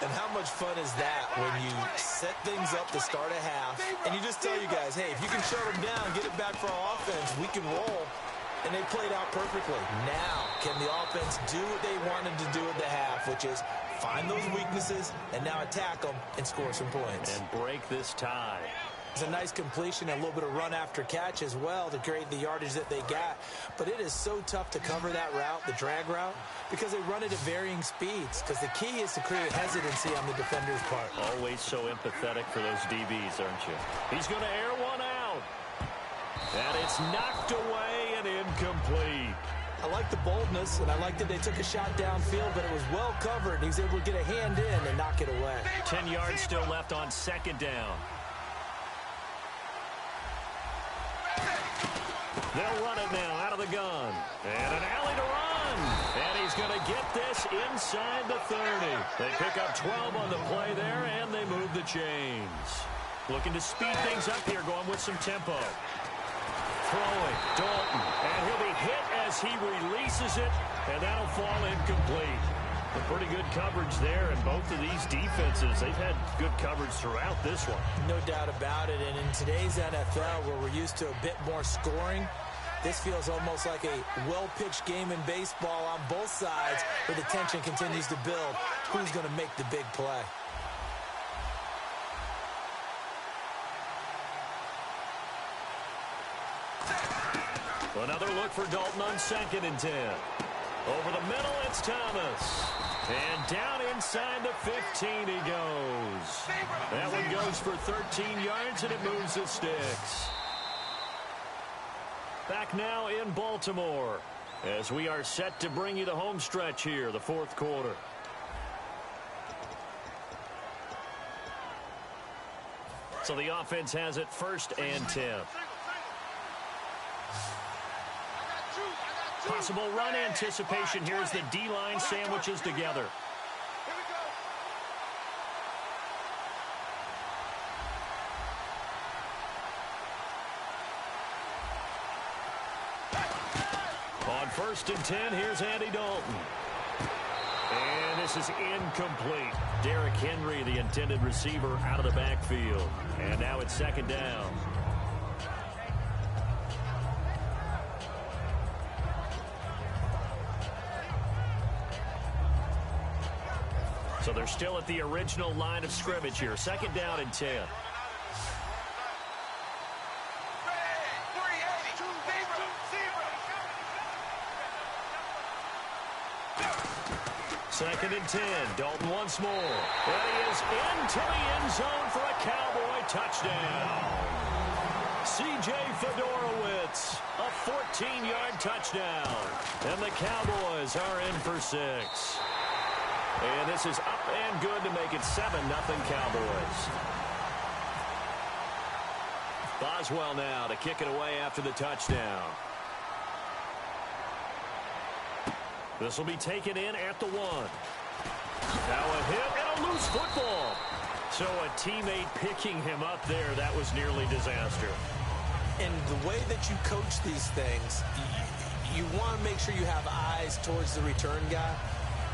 And how much fun is that when you set things up to start a half, and you just tell you guys, hey, if you can shut them down, get it back for our offense, we can roll. And they played out perfectly. Now, can the offense do what they wanted to do at the half, which is find those weaknesses and now attack them and score some points. And break this tie. It's a nice completion and a little bit of run after catch as well to create the yardage that they got. But it is so tough to cover that route, the drag route, because they run it at varying speeds. Because the key is to create hesitancy on the defender's part. Always so empathetic for those DBs, aren't you? He's going to air one out. And it's knocked away and incomplete. I like the boldness, and I like that they took a shot downfield, but it was well covered. He was able to get a hand in and knock it away. 10 yards still left on second down. They'll run it now out of the gun. And an alley to run. And he's going to get this inside the 30. They pick up 12 on the play there, and they move the chains. Looking to speed things up here, going with some tempo. Throwing, Dalton, and he'll be hit as he releases it, and that'll fall incomplete. A pretty good coverage there, and both of these defenses, they've had good coverage throughout this one. No doubt about it, and in today's NFL, where we're used to a bit more scoring, this feels almost like a well-pitched game in baseball on both sides, where the tension continues to build. Who's going to make the big play? Another look for Dalton on 2nd and 10. Over the middle, it's Thomas. And down inside the 15 he goes. That one goes for 13 yards, and it moves the sticks. Back now in Baltimore, as we are set to bring you the home stretch here, the fourth quarter. So the offense has it 1st and 10. Possible run anticipation here as the D-line sandwiches together. On 1st and 10, here's Andy Dalton. And this is incomplete. Derrick Henry, the intended receiver, out of the backfield. And now it's 2nd down. So they're still at the original line of scrimmage here. 2nd down and 10. Second and 10. Dalton once more. And he is into the end zone for a Cowboy touchdown. C.J. Fedorowicz, a 14-yard touchdown. And the Cowboys are in for 6. And this is up and good to make it 7-0 Cowboys. Boswell now to kick it away after the touchdown. This will be taken in at the 1. Now a hit and a loose football. So a teammate picking him up there, that was nearly disaster. And the way that you coach these things, you want to make sure you have eyes towards the return guy.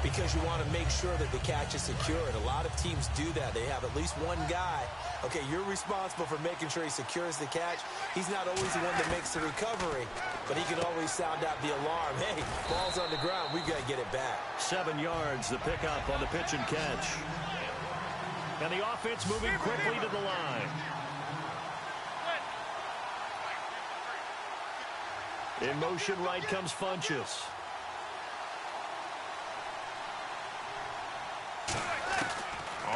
because you want to make sure that the catch is secured. A lot of teams do that. They have at least one guy. Okay, you're responsible for making sure he secures the catch. He's not always the one that makes the recovery, but he can always sound out the alarm. Hey, ball's on the ground. We got to get it back. 7 yards, the pickup on the pitch and catch. And the offense moving quickly to the line. In motion right comes Funchess.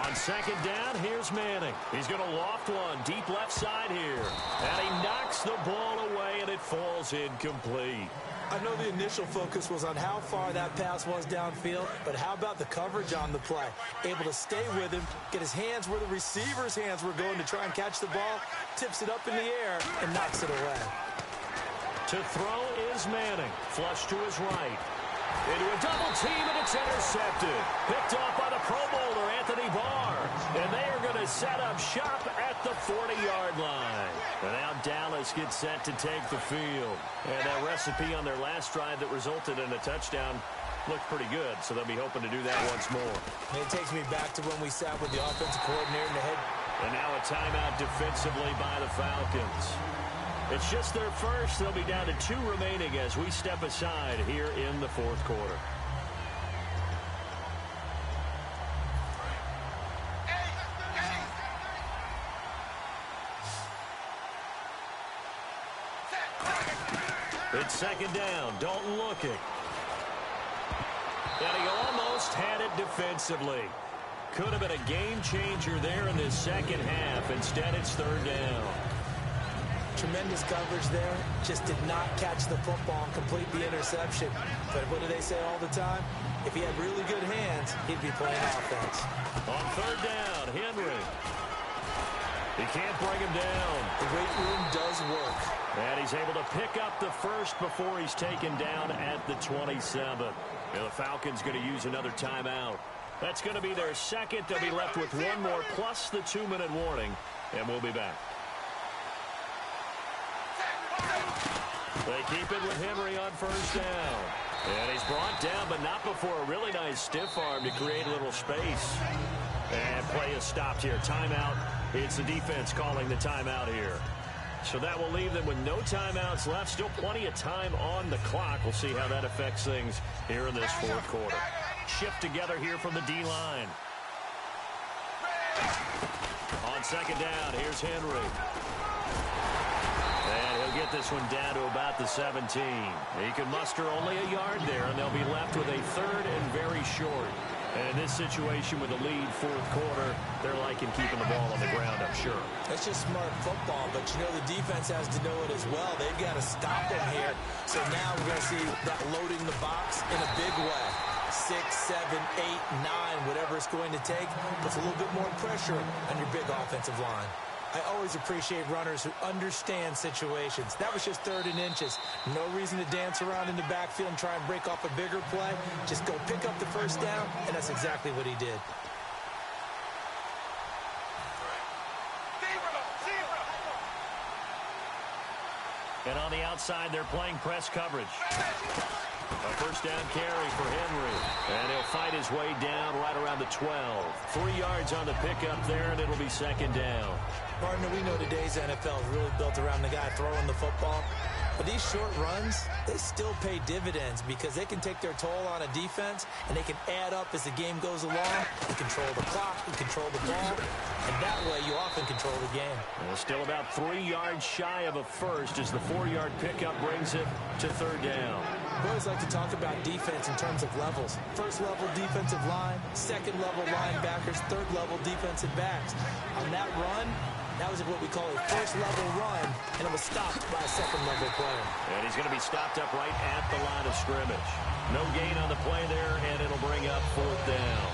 On second down, here's Manning. He's going to loft one deep left side here. And he knocks the ball away, and it falls incomplete. I know the initial focus was on how far that pass was downfield, but how about the coverage on the play? Able to stay with him, get his hands where the receiver's hands were going to try and catch the ball, tips it up in the air, and knocks it away. To throw is Manning. Flush to his right. Into a double team, and it's intercepted. Picked off by the Pro Bowler, Anthony Barr. And they are going to set up shop at the 40-yard line. And now Dallas gets set to take the field. And that recipe on their last drive that resulted in a touchdown looked pretty good, so they'll be hoping to do that once more. And it takes me back to when we sat with the offensive coordinator in the head. And now a timeout defensively by the Falcons. It's just their first. They'll be down to 2 remaining as we step aside here in the fourth quarter. It's second down. Dalton looking. And he almost had it defensively. Could have been a game changer there in this second half. Instead, it's third down. Tremendous coverage there. Just did not catch the football and complete the interception. But what do they say all the time? If he had really good hands, he'd be playing offense. On third down, Henry. He can't bring him down. The weight room does work. And he's able to pick up the first before he's taken down at the 27. And the Falcons going to use another timeout. That's going to be their second. They'll be left with one more plus the 2-minute warning. And we'll be back. They keep it with Henry on first down. And he's brought down, but not before a really nice stiff arm to create a little space. And play is stopped here. Timeout. It's the defense calling the timeout here. So that will leave them with no timeouts left. Still plenty of time on the clock. We'll see how that affects things here in this fourth quarter. Shift together here from the D-line. On second down, here's Henry. And he'll get this one down to about the 17. He can muster only a yard there, and they'll be left with a third and very short. And in this situation with a lead fourth quarter, they're liking keeping the ball on the ground, I'm sure. That's just smart football, but you know the defense has to know it as well. They've got to stop them here. So now we're going to see that loading the box in a big way. 6, 7, 8, 9, whatever it's going to take, puts a little bit more pressure on your big offensive line. I always appreciate runners who understand situations. That was just 3rd and inches. No reason to dance around in the backfield and try and break off a bigger play. Just go pick up the first down, and that's exactly what he did. And on the outside, they're playing press coverage. A first down carry for Henry. And he'll fight his way down right around the 12. 3 yards on the pickup there, and it'll be second down. Partner, we know today's NFL is really built around the guy throwing the football. But these short runs, they still pay dividends because they can take their toll on a defense, and they can add up as the game goes along. You control the clock, you control the ball, and that way you often control the game. Well, still about 3 yards shy of a first as the 4-yard pickup brings it to third down. We always like to talk about defense in terms of levels. First level defensive line, second level linebackers, third level defensive backs. On that run, that was what we call a first level run, and it was stopped by a second level player. And he's going to be stopped up right at the line of scrimmage. No gain on the play there, and it'll bring up fourth down.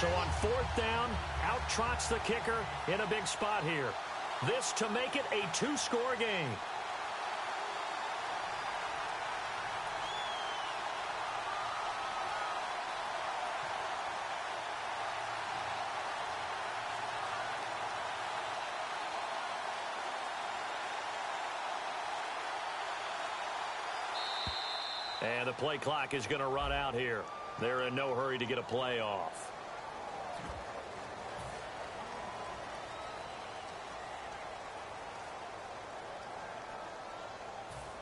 So on fourth down, out trots the kicker in a big spot here. This to make it a 2-score game. And the play clock is going to run out here. They're in no hurry to get a play off.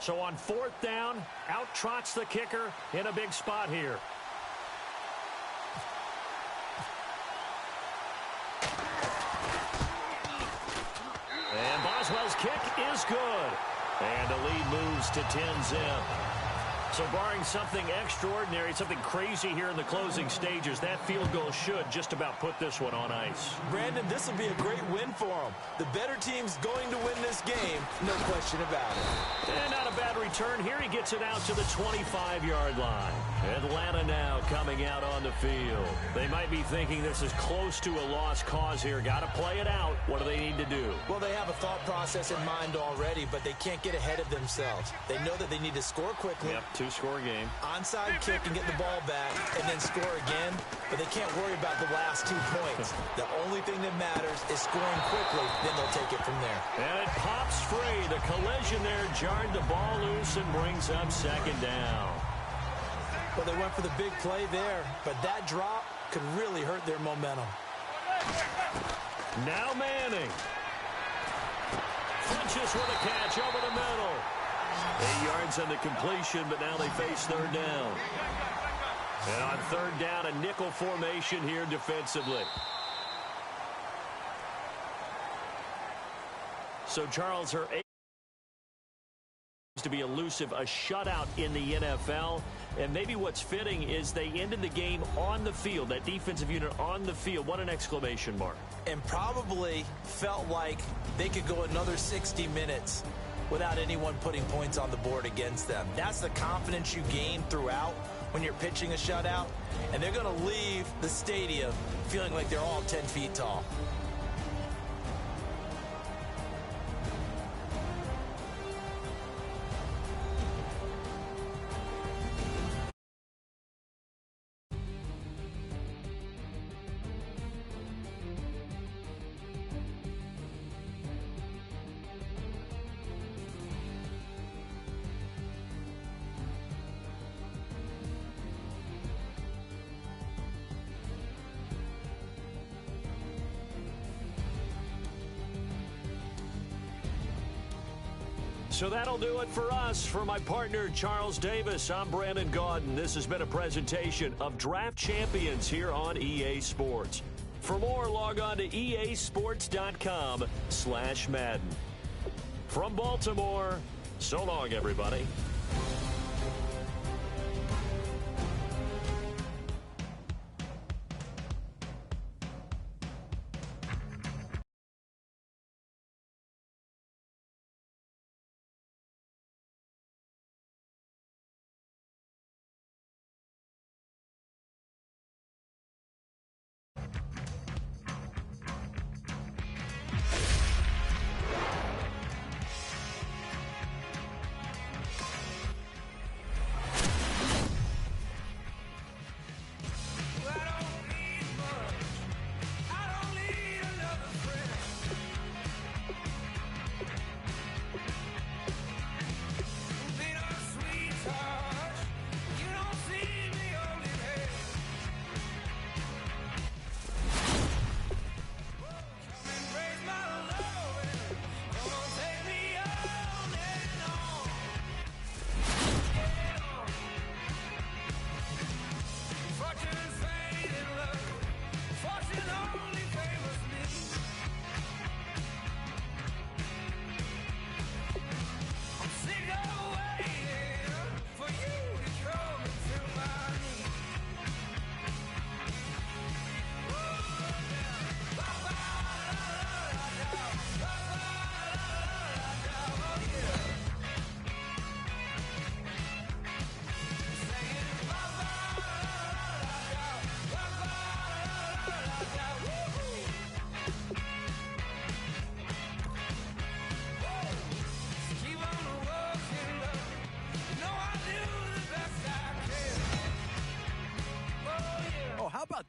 So on 4th down, out trots the kicker in a big spot here. And Boswell's kick is good. And the lead moves to 10-zip. So barring something extraordinary, something crazy here in the closing stages, that field goal should just about put this one on ice. Brandon, this will be a great win for them. The better team's going to win this game, no question about it. And not a bad return here. He gets it out to the 25-yard line. Atlanta now coming out on the field. They might be thinking this is close to a lost cause here. Got to play it out. What do they need to do? Well, they have a thought process in mind already, but they can't get ahead of themselves. They know that they need to score quickly. Yep, 2-score game. Onside kick and get the ball back and then score again, but they can't worry about the last 2 points. The only thing that matters is scoring quickly, then they'll take it from there. And it pops free. The collision there jarred the ball loose and brings up 2nd down. Well, they went for the big play there, but that drop could really hurt their momentum. Now Manning. Flinches with a catch over the middle. 8 yards on the completion, but now they face 3rd down. And on 3rd down, a nickel formation here defensively. So, Charles, her aim is to be elusive, a shutout in the NFL. And maybe what's fitting is they ended the game on the field, that defensive unit on the field. What an exclamation mark. And probably felt like they could go another 60 minutes without anyone putting points on the board against them. That's the confidence you gain throughout when you're pitching a shutout. And they're going to leave the stadium feeling like they're all 10 feet tall. So that'll do it for us. For my partner, Charles Davis, I'm Brandon Gaudin. This has been a presentation of Draft Champions here on EA Sports. For more, log on to easports.com/Madden. From Baltimore, so long, everybody.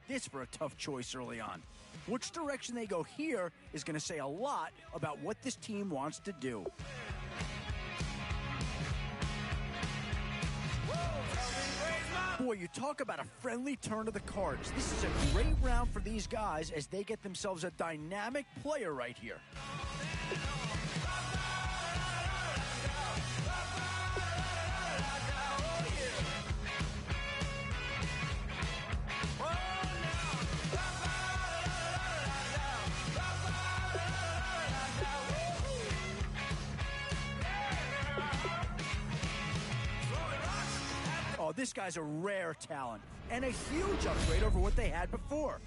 This for a tough choice early on. Which direction they go here is going to say a lot about what this team wants to do. Boy, you talk about a friendly turn of the cards. This is a great round for these guys as they get themselves a dynamic player right here. Oh, this guy's a rare talent and a huge upgrade over what they had before.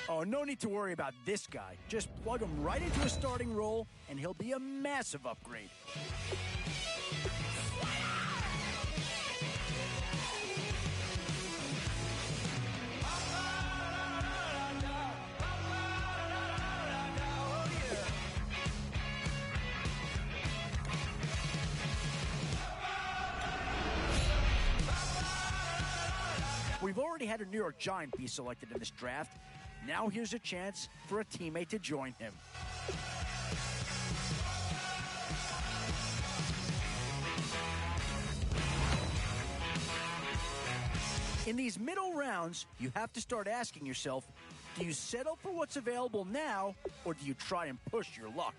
Oh, no need to worry about this guy. Just plug him right into a starting role, and he'll be a massive upgrade. We've already had a New York Giant be selected in this draft. Now here's a chance for a teammate to join him. In these middle rounds, you have to start asking yourself, do you settle for what's available now, or do you try and push your luck?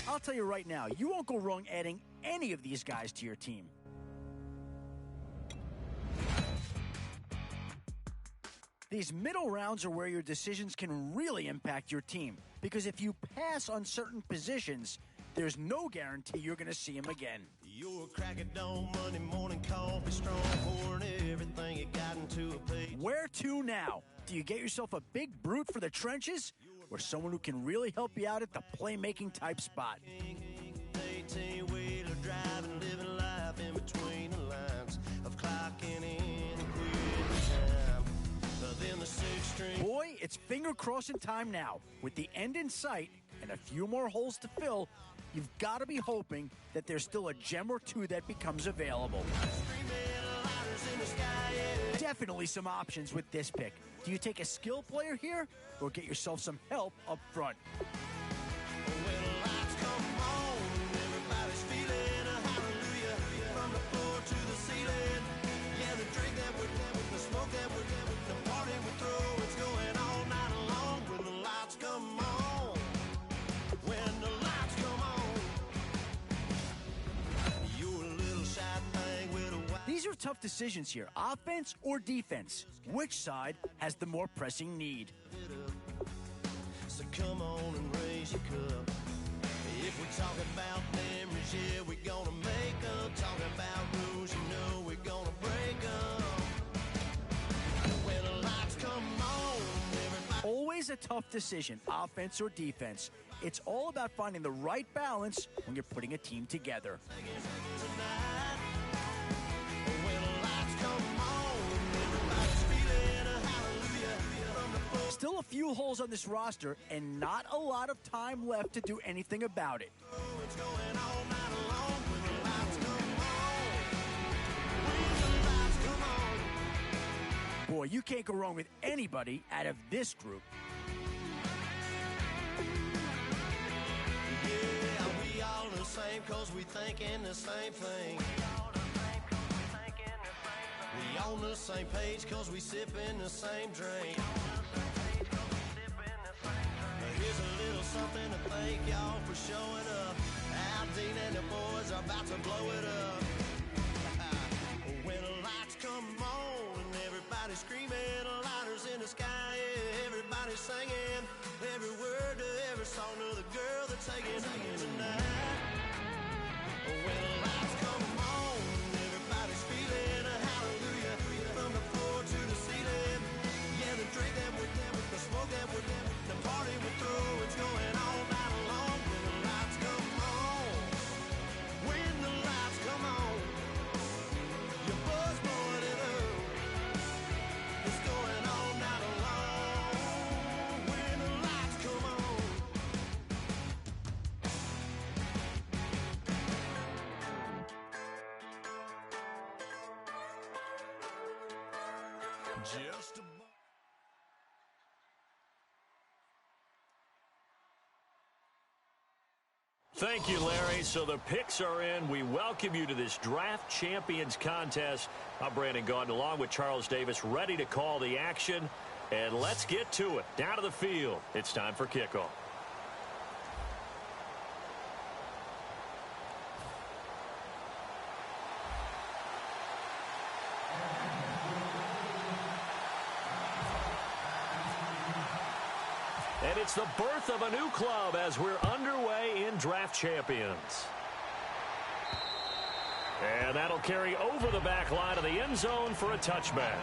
I'll tell you right now, you won't go wrong adding any of these guys to your team. These middle rounds are where your decisions can really impact your team, because if you pass on certain positions, there's no guarantee you're going to see them again. You're a crack of dawn, Monday morning coffee, strong, pouring everything you got into a page. Where to now? Do you get yourself a big brute for the trenches, or someone who can really help you out at the playmaking type spot? 18-wheeler driving, living life in between the lines of clocking in and quitting time. Then the six-string. Boy, it's finger-crossing time now. With the end in sight and a few more holes to fill, you've got to be hoping that there's still a gem or two that becomes available. Definitely some options with this pick. Do you take a skill player here, or get yourself some help up front? These are tough decisions here, offense or defense. Which side has the more pressing need? So come on and raise your cup. If we talk about memories, yeah, we're gonna make them. Talk about rules, you know we're gonna break them. When the lights come on, everybody. Always a tough decision, offense or defense. It's all about finding the right balance when you're putting a team together. Still a few holes on this roster and not a lot of time left to do anything about it. Boy, you can't go wrong with anybody out of this group. Yeah, we all the same cause we thinking the same thing. We on the same page cause we sipping the same drink. Here's a little something to thank y'all for showing up. Al Dean and the boys are about to blow it up. When the lights come on and everybody's screaming, lighters in the sky, yeah, everybody's singing every word to every song of the girl that's taking tonight. When the lights come on, everybody's feeling a hallelujah from the floor to the ceiling. Yeah, the drink that we're there with the smoke that we're there with the party we throw. It's going all night long. Just about. Thank you, Larry. So the picks are in. We welcome you to this Draft Champions contest. I'm Brandon Gaudin along with Charles Davis, ready to call the action. And let's get to it. Down to the field. It's time for kickoff. And it's the birth of a new club as we're underway in Draft Champions. And that'll carry over the back line of the end zone for a touchback.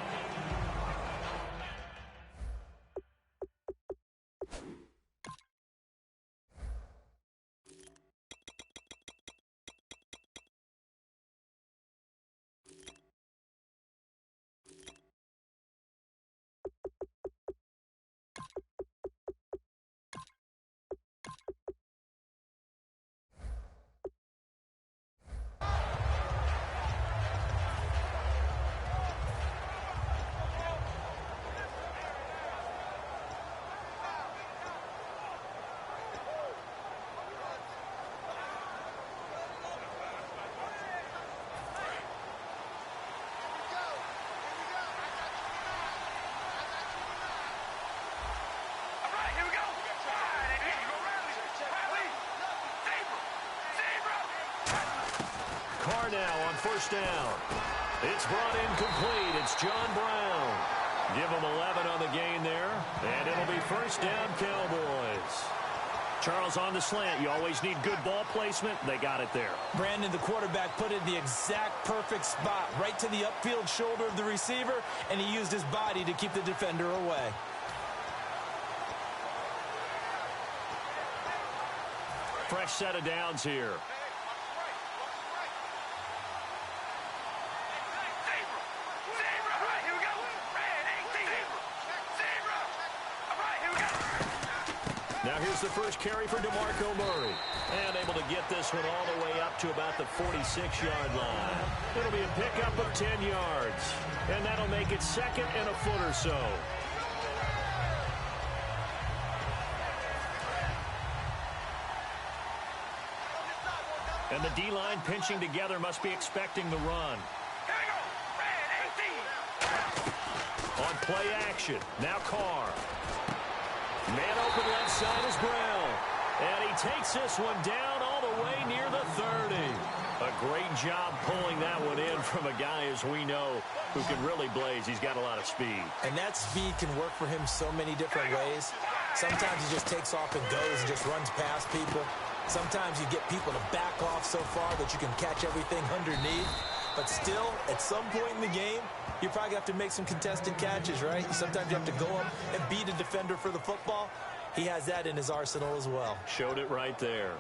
Carr now on first down. It's brought in complete. It's John Brown. Give him 11 on the gain there, and it'll be first down Cowboys. Charles, on the slant, you always need good ball placement. They got it there. Brandon, the quarterback, put it in the exact perfect spot, right to the upfield shoulder of the receiver, and he used his body to keep the defender away. Fresh set of downs here. Now here's the first carry for DeMarco Murray. And able to get this one all the way up to about the 46-yard line. It'll be a pickup of 10 yards. And that'll make it second and a foot or so. And the D-line pinching together must be expecting the run. On play action, now Carr. Man open left side is Brown. And he takes this one down all the way near the 30. A great job pulling that one in from a guy, as we know, who can really blaze. He's got a lot of speed. And that speed can work for him so many different ways. Sometimes he just takes off and goes and just runs past people. Sometimes you get people to back off so far that you can catch everything underneath. But still, at some point in the game, you probably have to make some contested catches, right? Sometimes you have to go up and beat a defender for the football. He has that in his arsenal as well. Showed it right there.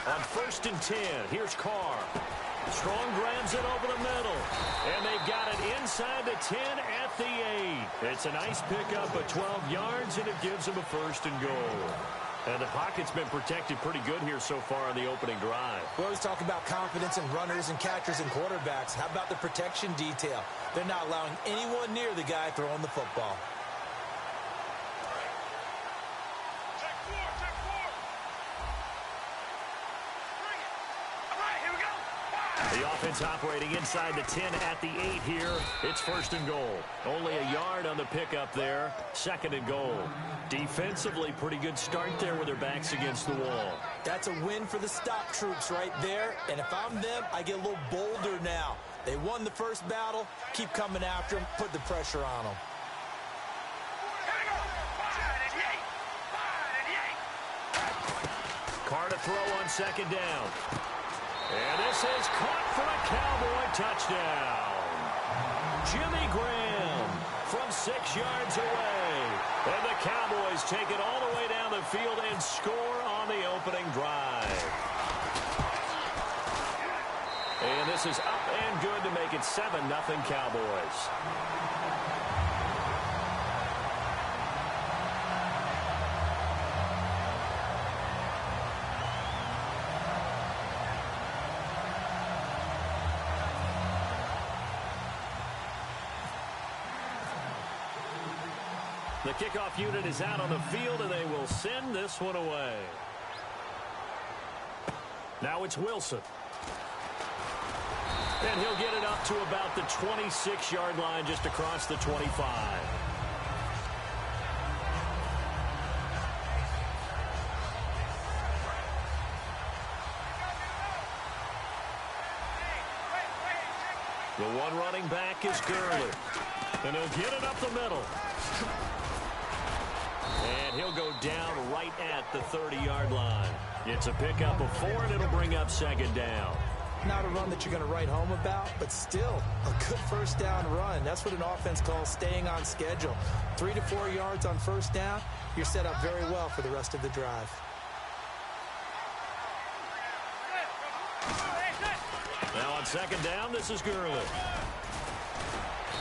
On 1st and 10, here's Carr. Strong grabs it over the middle. And they've got it inside the 10 at the 8. It's a nice pickup of 12 yards, and it gives them a 1st and goal. And the pocket's been protected pretty good here so far on the opening drive. We always talk about confidence in runners and catchers and quarterbacks. How about the protection detail? They're not allowing anyone near the guy throwing the football. The offense operating inside the 10 at the 8 here. It's 1st and goal. Only a yard on the pickup there. 2nd and goal. Defensively, pretty good start there with their backs against the wall. That's a win for the stop troops right there. And if I'm them, I get a little bolder now. They won the first battle. Keep coming after them. Put the pressure on them. Carr to throw on 2nd down. And this is caught for a Cowboy touchdown. Jimmy Graham from 6 yards away. And the Cowboys take it all the way down the field and score on the opening drive. And this is up and good to make it 7-0 Cowboys. The kickoff unit is out on the field, and they will send this one away. Now it's Wilson. And he'll get it up to about the 26-yard line, just across the 25. The one running back is Gurley. And he'll get it up the middle. And he'll go down right at the 30-yard line. It's a pickup of 4, and it'll bring up second down. Not a run that you're going to write home about, but still a good first down run. That's what an offense calls staying on schedule. 3 to 4 yards on first down, you're set up very well for the rest of the drive. Now on second down, this is Gurley.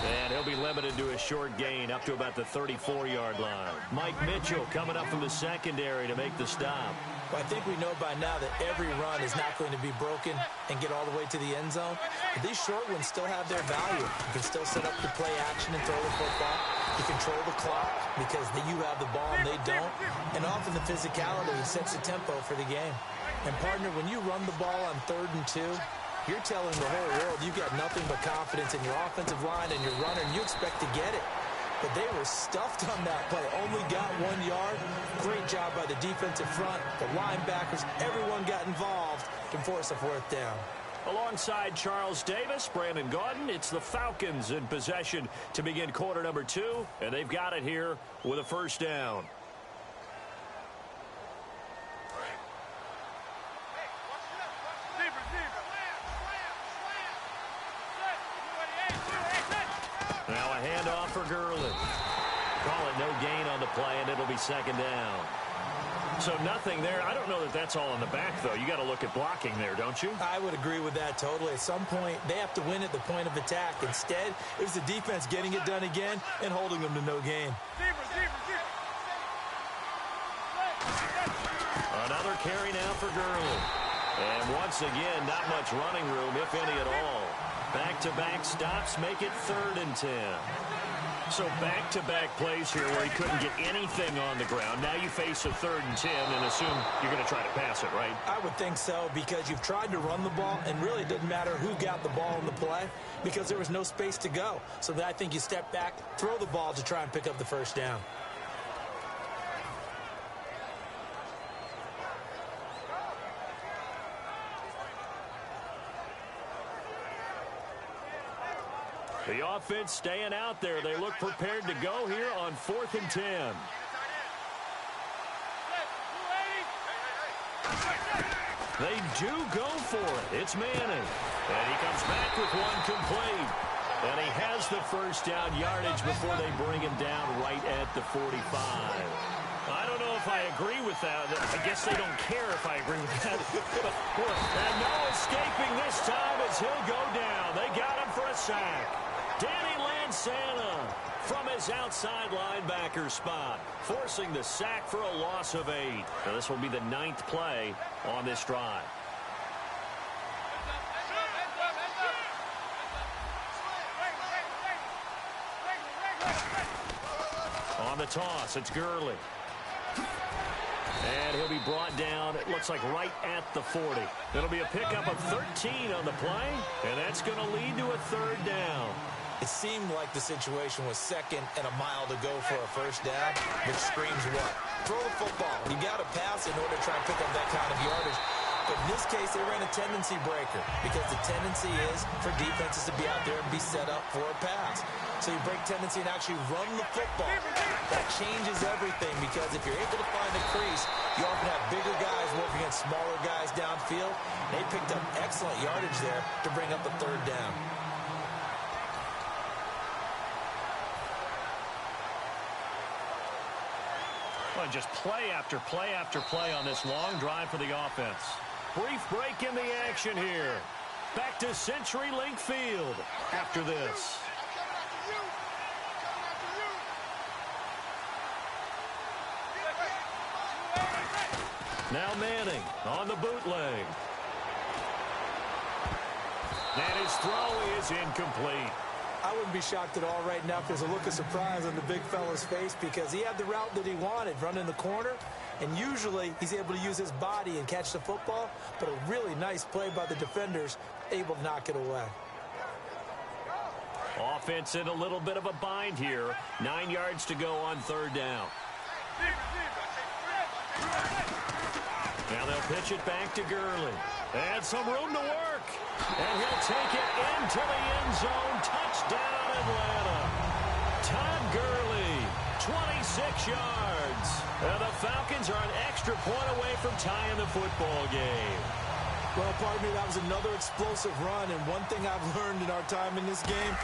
And he'll be limited to a short gain up to about the 34-yard line. Mike Mitchell coming up from the secondary to make the stop. Well, I think we know by now that every run is not going to be broken and get all the way to the end zone. But these short ones still have their value. You can still set up the play action and throw the football. You control the clock because you have the ball and they don't. And often the physicality sets the tempo for the game. And, partner, when you run the ball on 3rd and 2, you're telling the whole world you've got nothing but confidence in your offensive line and your runner, and you expect to get it. But they were stuffed on that play, only got 1 yard. Great job by the defensive front, the linebackers, everyone got involved to force a 4th down. Alongside Charles Davis, Brandon Gaudin, it's the Falcons in possession to begin quarter number 2, and they've got it here with a first down. Now a handoff for Gurley. Call it no gain on the play, and it'll be second down. So nothing there. I don't know that that's all in the back, though. You got to look at blocking there, don't you? I would agree with that totally. At some point, they have to win at the point of attack. Instead, it was the defense getting it done again and holding them to no gain. Another carry now for Gurley. And once again, not much running room, if any at all. Back-to-back stops make it 3rd and 10. So back-to-back plays here where he couldn't get anything on the ground. Now you face a 3rd and 10 and assume you're going to try to pass it, right? I would think so, because you've tried to run the ball, and really it doesn't matter who got the ball in the play because there was no space to go. So I think you step back, throw the ball to try and pick up the first down. The offense staying out there. They look prepared to go here on 4th and 10. They do go for it. It's Manning. And he comes back with one complete. And he has the first down yardage before they bring him down right at the 45. I don't know if I agree with that. I guess they don't care if I agree with that. And no escaping this time as he'll go down. They got him for a sack. Danny Lansana from his outside linebacker spot, forcing the sack for a loss of 8. Now this will be the 9th play on this drive. On the toss, it's Gurley. And he'll be brought down, it looks like right at the 40. It'll be a pickup of 13 on the play, and that's going to lead to a 3rd down. It seemed like the situation was 2nd and a mile to go for a first down, which screams what? Throw the football. You got to pass in order to try and pick up that kind of yardage. But in this case, they ran a tendency breaker because the tendency is for defenses to be out there and be set up for a pass. So you break tendency and actually run the football. That changes everything because if you're able to find the crease, you often have bigger guys working against smaller guys downfield. They picked up excellent yardage there to bring up the 3rd down. Well, just play after play after play on this long drive for the offense. Brief break in the action here. back to CenturyLink Field after this. Now Manning on the bootleg. And his throw is incomplete. I wouldn't be shocked at all right now if there's a look of surprise on the big fella's face because he had the route that he wanted, running the corner, and usually he's able to use his body and catch the football, but a really nice play by the defenders, able to knock it away. Offense in a little bit of a bind here. 9 yards to go on third down. Now they'll pitch it back to Gurley. And some room to work. And he'll take it into the end zone. Touchdown, Atlanta. Todd Gurley, 26 yards. And the Falcons are an extra point away from tying the football game. Well, pardon me, that was another explosive run, and one thing I've learned in our time in this game,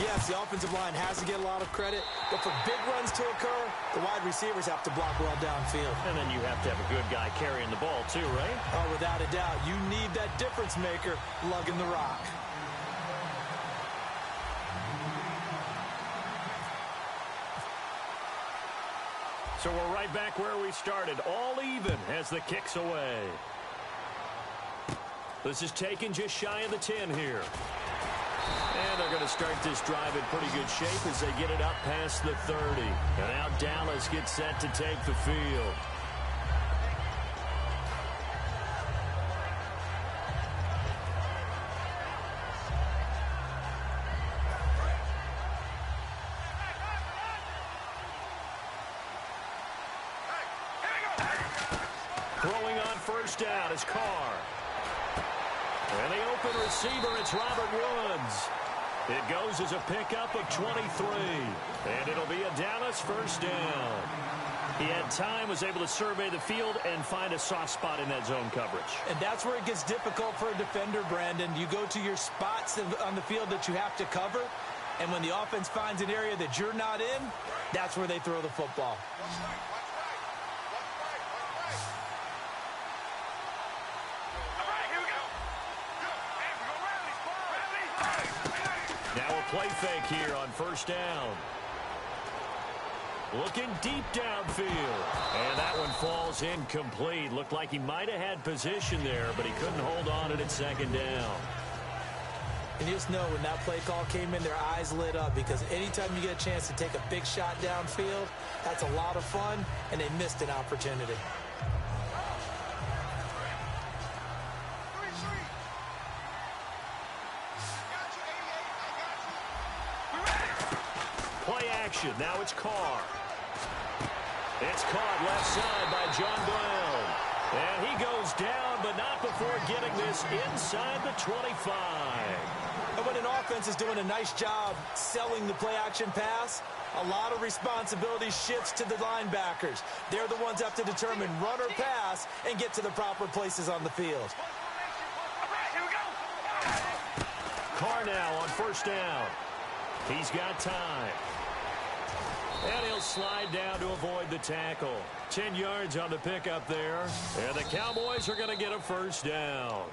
yes, the offensive line has to get a lot of credit, but for big runs to occur, the wide receivers have to block well downfield. And then you have to have a good guy carrying the ball too, right? Oh, without a doubt. You need that difference maker lugging the rock. So we're right back where we started, all even as the kick's away. This is taken just shy of the 10 here. And they're going to start this drive in pretty good shape as they get it up past the 30. And now Dallas gets set to take the field. Throwing on first down is Carr. And the open receiver, it's Robert Woods. It goes as a pickup of 23. And it'll be a Dallas first down. He had time, was able to survey the field and find a soft spot in that zone coverage. And that's where it gets difficult for a defender, Brandon. You go to your spots on the field that you have to cover, and when the offense finds an area that you're not in, that's where they throw the football. Now a play fake here on first down. Looking deep downfield. And that one falls incomplete. Looked like he might have had position there, but he couldn't hold on at second down. And you just know when that play call came in, their eyes lit up because anytime you get a chance to take a big shot downfield, that's a lot of fun, and they missed an opportunity. Now it's Carr. It's caught left side by John Brown. And he goes down, but not before getting this inside the 25. And when an offense is doing a nice job selling the play-action pass, a lot of responsibility shifts to the linebackers. They're the ones that have to determine run or pass and get to the proper places on the field. Carr now on first down. He's got time. And he'll slide down to avoid the tackle. 10 yards on the pickup there. And the Cowboys are going to get a first down.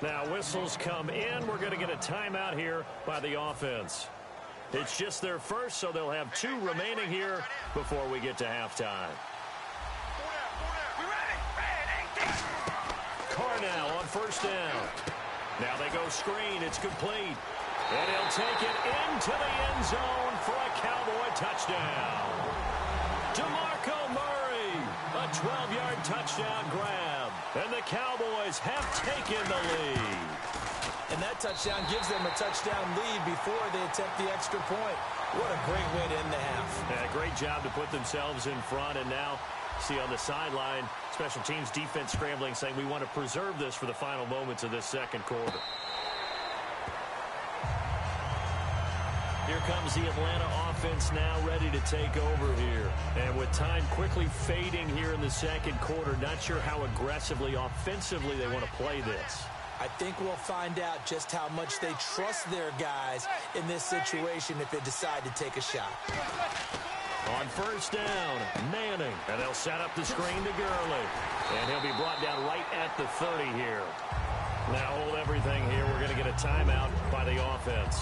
Now whistles come in. We're going to get a timeout here by the offense. It's just their first, so they'll have 2 remaining here before we get to halftime. Carr now on first down. Now they go screen. It's complete. And he'll take it into the end zone for a Cowboy touchdown. DeMarco Murray, a 12-yard touchdown grab. And the Cowboys have taken the lead. And that touchdown gives them a touchdown lead before they attempt the extra point. What a great way to end the half. Yeah, great job to put themselves in front. And now, see on the sideline, special teams defense scrambling, saying we want to preserve this for the final moments of this second quarter. Here comes the Atlanta offense now ready to take over here. And with time quickly fading here in the second quarter, not sure how aggressively, offensively they want to play this. I think we'll find out just how much they trust their guys in this situation if they decide to take a shot. On first down, Manning. And they'll set up the screen to Gurley. And he'll be brought down right at the 30 here. Now hold everything here. We're going to get a timeout by the offense.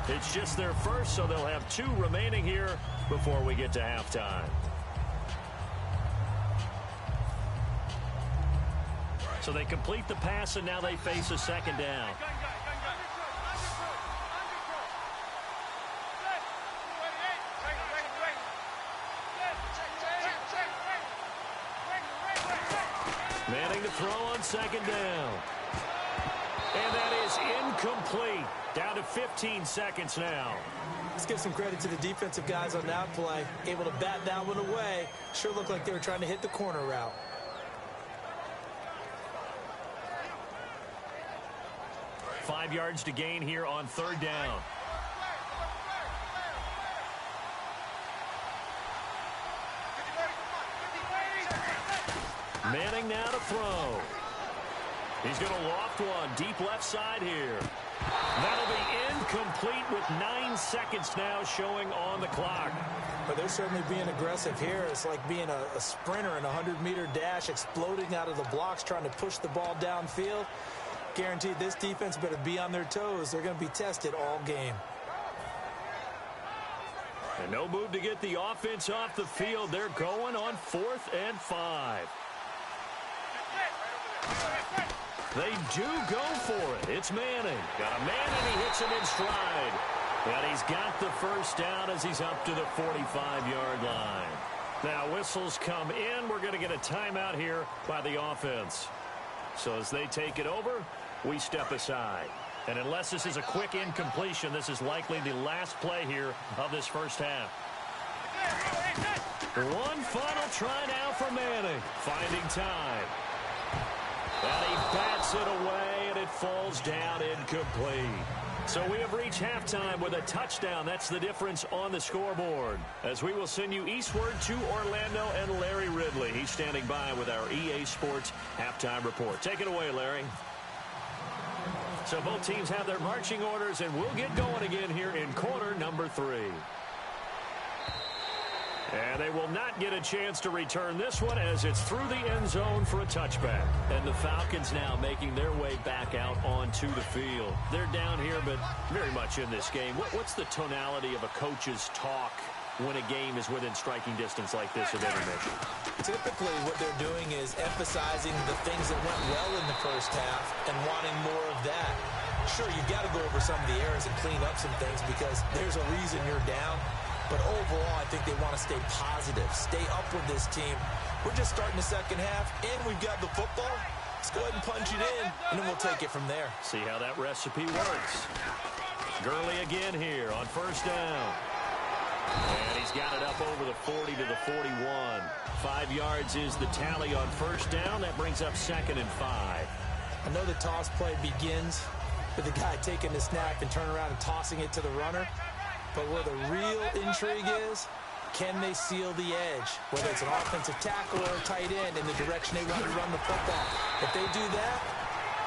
It's just their first, so they'll have 2 remaining here before we get to halftime. So they complete the pass, and now they face a second down. Manning to throw on second down. And that is incomplete. Down to 15 seconds now. Let's give some credit to the defensive guys on that play. Able to bat that one away. Sure looked like they were trying to hit the corner route. Five yards to gain here on third down. Manning now to throw. He's going to loft one deep left side here. That'll be incomplete with 9 seconds now showing on the clock. But they're certainly being aggressive here. It's like being a sprinter in a 100-meter dash, exploding out of the blocks, trying to push the ball downfield. Guaranteed this defense better be on their toes. They're going to be tested all game. And no move to get the offense off the field. They're going on 4th and 5. They do go for it. It's Manning. Got a man, and he hits him in stride. And he's got the first down as he's up to the 45-yard line. Now whistles come in. We're going to get a timeout here by the offense. So as they take it over, we step aside. And unless this is a quick incompletion, this is likely the last play here of this first half. One final try now for Manning. Finding time. And he bats it away, and it falls down incomplete. So we have reached halftime with a touchdown. That's the difference on the scoreboard. As we will send you eastward to Orlando and Larry Ridley. He's standing by with our EA Sports halftime report. Take it away, Larry. So both teams have their marching orders, and we'll get going again here in quarter number 3. And they will not get a chance to return this one as it's through the end zone for a touchback. And the Falcons now making their way back out onto the field. They're down here, but very much in this game. What's the tonality of a coach's talk when a game is within striking distance like this of intermission? Typically, what they're doing is emphasizing the things that went well in the first half and wanting more of that. Sure, you've got to go over some of the errors and clean up some things because there's a reason you're down. But overall, I think they want to stay positive, stay up with this team. We're just starting the second half, and we've got the football. Let's go ahead and punch it in, and then we'll take it from there. See how that recipe works. Gurley again here on first down. And he's got it up over the 40 to the 41. 5 yards is the tally on first down. That brings up 2nd and 5. I know the toss play begins with the guy taking the snap and turning around and tossing it to the runner. But where the real intrigue is, can they seal the edge? Whether it's an offensive tackle or a tight end in the direction they want to run the football. If they do that,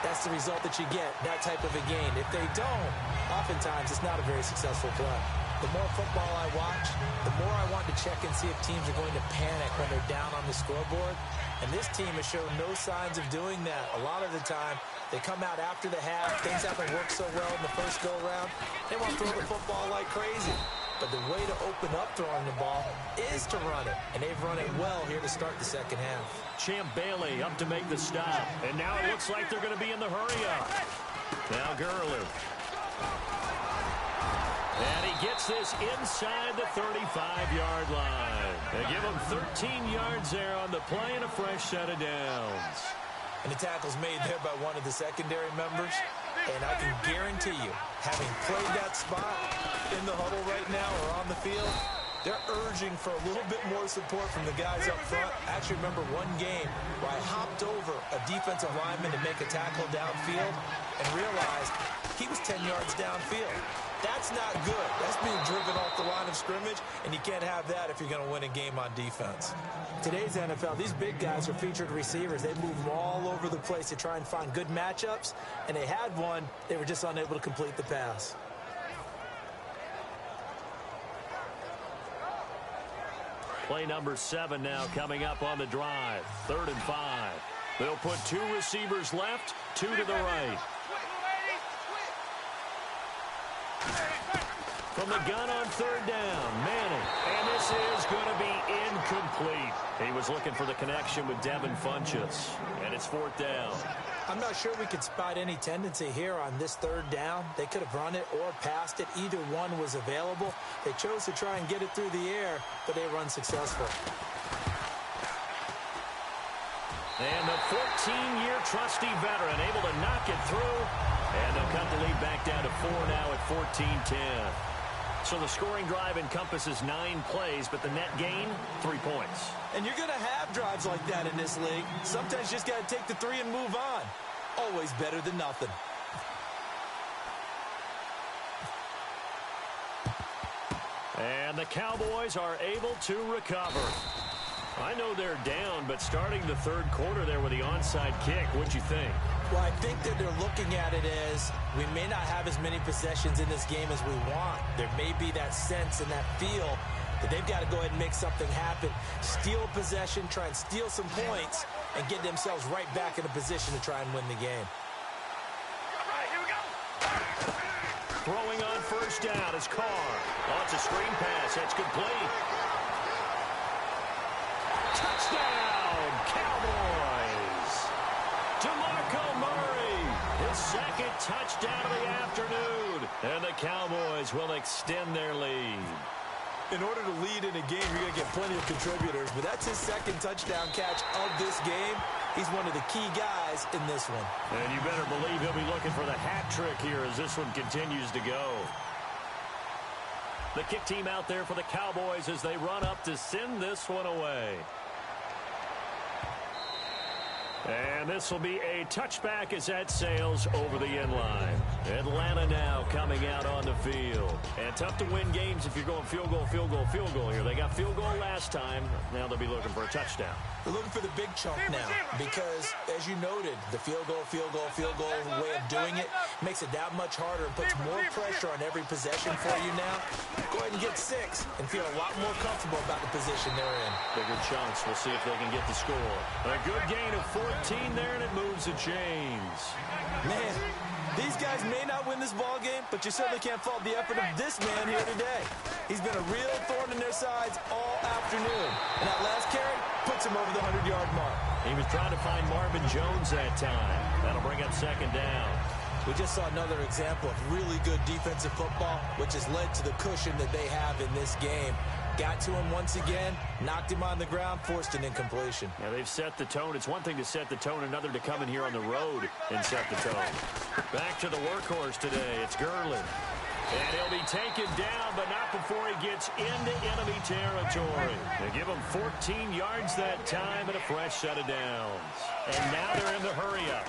that's the result that you get, that type of a gain. If they don't, oftentimes it's not a very successful play. The more football I watch, the more I want to check and see if teams are going to panic when they're down on the scoreboard. And this team has shown no signs of doing that. A lot of the time, they come out after the half. Things haven't worked so well in the first go-around. They want to throw the football like crazy. But the way to open up throwing the ball is to run it. And they've run it well here to start the second half. Champ Bailey up to make the stop. And now it looks like they're going to be in the hurry-up. Now Gurley. And he gets this inside the 35-yard line. They give him 13 yards there on the play and a fresh set of downs. And the tackle's made there by one of the secondary members. And I can guarantee you, having played that spot in the huddle right now or on the field, they're urging for a little bit more support from the guys up front. I actually remember one game where I hopped over a defensive lineman to make a tackle downfield and realized he was 10 yards downfield. That's not good. That's being driven off the line of scrimmage, and you can't have that if you're going to win a game on defense. Today's NFL, these big guys are featured receivers. They move all over the place to try and find good matchups, and they had one. They were just unable to complete the pass. Play number 7 now coming up on the drive. 3rd and 5. They'll put 2 receivers left, 2 to the right. From the gun on 3rd down, Manning. And this is going to be incomplete. He was looking for the connection with Devin Funchess. And it's 4th down. I'm not sure we could spot any tendency here on this 3rd down. They could have run it or passed it. Either one was available. They chose to try and get it through the air, but they were unsuccessful. And the 14-year trusty veteran able to knock it through. And they'll cut the lead back down to 4 now at 14-10. So the scoring drive encompasses 9 plays, but the net gain, 3 points. And you're going to have drives like that in this league. Sometimes you just got to take the 3 and move on. Always better than nothing. And the Cowboys are able to recover. I know they're down, but starting the 3rd quarter there with the onside kick, what'd you think? Well, I think that they're looking at it as we may not have as many possessions in this game as we want. There may be that sense and that feel that they've got to go ahead and make something happen. Steal a possession, try and steal some points, and get themselves right back in a position to try and win the game. Throwing on 1st down is Carr. Oh, it's a screen pass. That's complete. Touchdown, Cowboys! DeMarco Murray, his 2nd touchdown of the afternoon. And the Cowboys will extend their lead. In order to lead in a game, you're going to get plenty of contributors, but that's his 2nd touchdown catch of this game. He's one of the key guys in this one. And you better believe he'll be looking for the hat trick here as this one continues to go. The kick team out there for the Cowboys as they run up to send this one away. And this will be a touchback as that sails over the end line. Atlanta now coming out on the field. And tough to win games if you're going field goal, field goal, field goal here. They got field goal last time. Now they'll be looking for a touchdown. They're looking for the big chunk now because, as you noted, the field goal way of doing it makes it that much harder and puts more pressure on every possession for you now. Go ahead and get 6 and feel a lot more comfortable about the position they're in. Bigger chunks. We'll see if they can get the score. A good gain of 14 there, and it moves the chains. Man, these guys may not win this ball game, but you certainly can't fault the effort of this man here today. He's been a real thorn in their sides all afternoon. And that last carry puts him over the 100-yard mark. He was trying to find Marvin Jones that time. That'll bring up 2nd down. We just saw another example of really good defensive football, which has led to the cushion that they have in this game. Got to him once again, knocked him on the ground, forced an incompletion. Yeah, they've set the tone. It's one thing to set the tone, another to come in here on the road and set the tone. Back to the workhorse today. It's Gurley. And he'll be taken down, but not before he gets into enemy territory. They give him 14 yards that time and a fresh set of downs. And now they're in the hurry-up.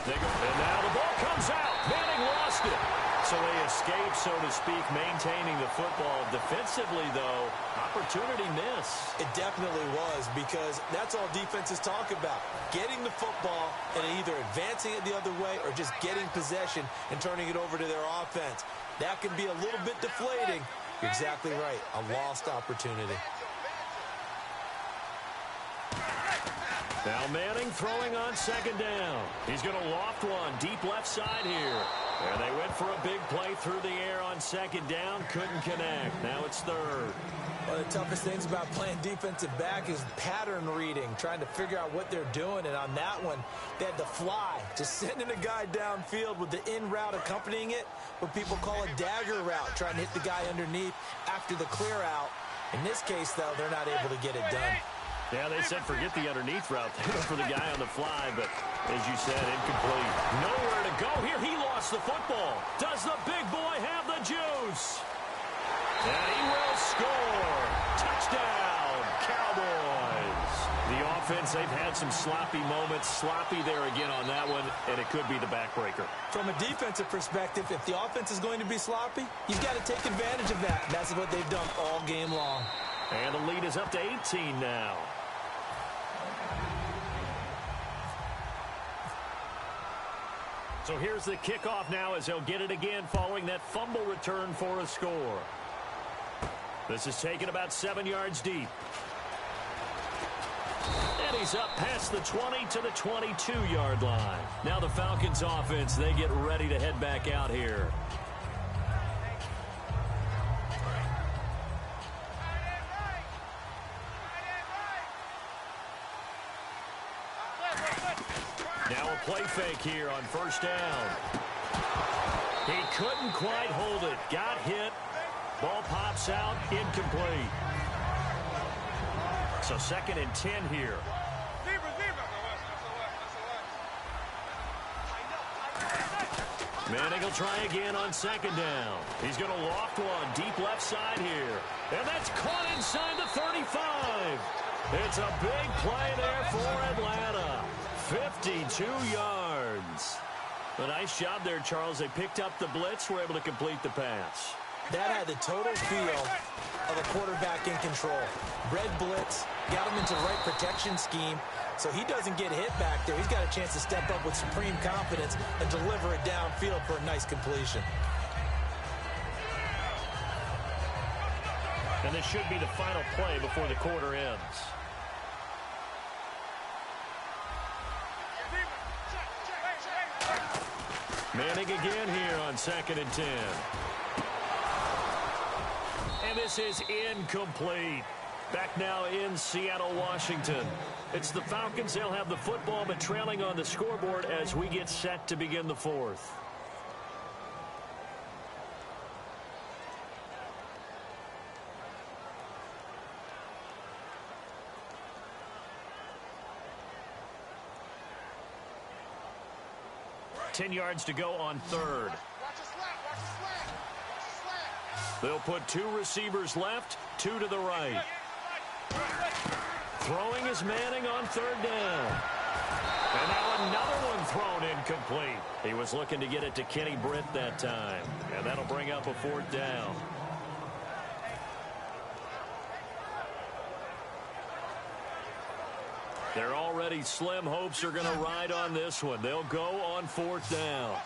And now the ball comes out. Manning lost it. So they escape, so to speak, maintaining the football. Defensively, though, opportunity miss. It definitely was, because that's all defenses talk about. Getting the football and either advancing it the other way or just getting possession and turning it over to their offense. That can be a little bit deflating. You're exactly right. A lost opportunity. Now Manning throwing on 2nd down. He's going to loft one deep left side here. And they went for a big play through the air on 2nd down. Couldn't connect. Now it's 3rd. One of the toughest things about playing defensive back is pattern reading, trying to figure out what they're doing. And on that one, they had the fly, just sending a guy downfield with the in route accompanying it, what people call a dagger route, trying to hit the guy underneath after the clear out. In this case, though, they're not able to get it done. Yeah, they said forget the underneath route. They went for the guy on the fly, but as you said, incomplete. Nowhere to go here. He lost the football. Does the big boy have the juice? And he will score. Touchdown, Cowboys. The offense, they've had some sloppy moments. Sloppy there again on that one, and it could be the backbreaker. From a defensive perspective, if the offense is going to be sloppy, you've got to take advantage of that. And that's what they've done all game long. And the lead is up to 18 now. So here's the kickoff now as they'll get it again following that fumble return for a score. This is taken about 7 yards deep. And he he's up past the 20 to the 22-yard line. Now the Falcons offense, they get ready to head back out here. Now a play fake here on first down. He couldn't quite hold it. Got hit. Ball pops out. Incomplete. So 2nd and 10 here. Manning will try again on 2nd down. He's going to loft one deep left side here. And that's caught inside the 35. It's a big play there for Atlanta. 52 yards. A nice job there, Charles. They picked up the blitz, were able to complete the pass. That had the total feel of a quarterback in control. Red blitz, got him into the right protection scheme, so he doesn't get hit back there. He's got a chance to step up with supreme confidence and deliver it downfield for a nice completion. And this should be the final play before the quarter ends. Manning again here on 2nd and 10. And this is incomplete. Back now in Seattle, Washington. It's the Falcons. They'll have the football, but trailing on the scoreboard as we get set to begin the 4th. Ten yards to go on 3rd. They'll put 2 receivers left, 2 to the right. Throwing is Manning on 3rd down. And now another one thrown incomplete. He was looking to get it to Kenny Britt that time. And that'll bring up a 4th down. They're already slim hopes are going to ride on this one. They'll go on 4th down.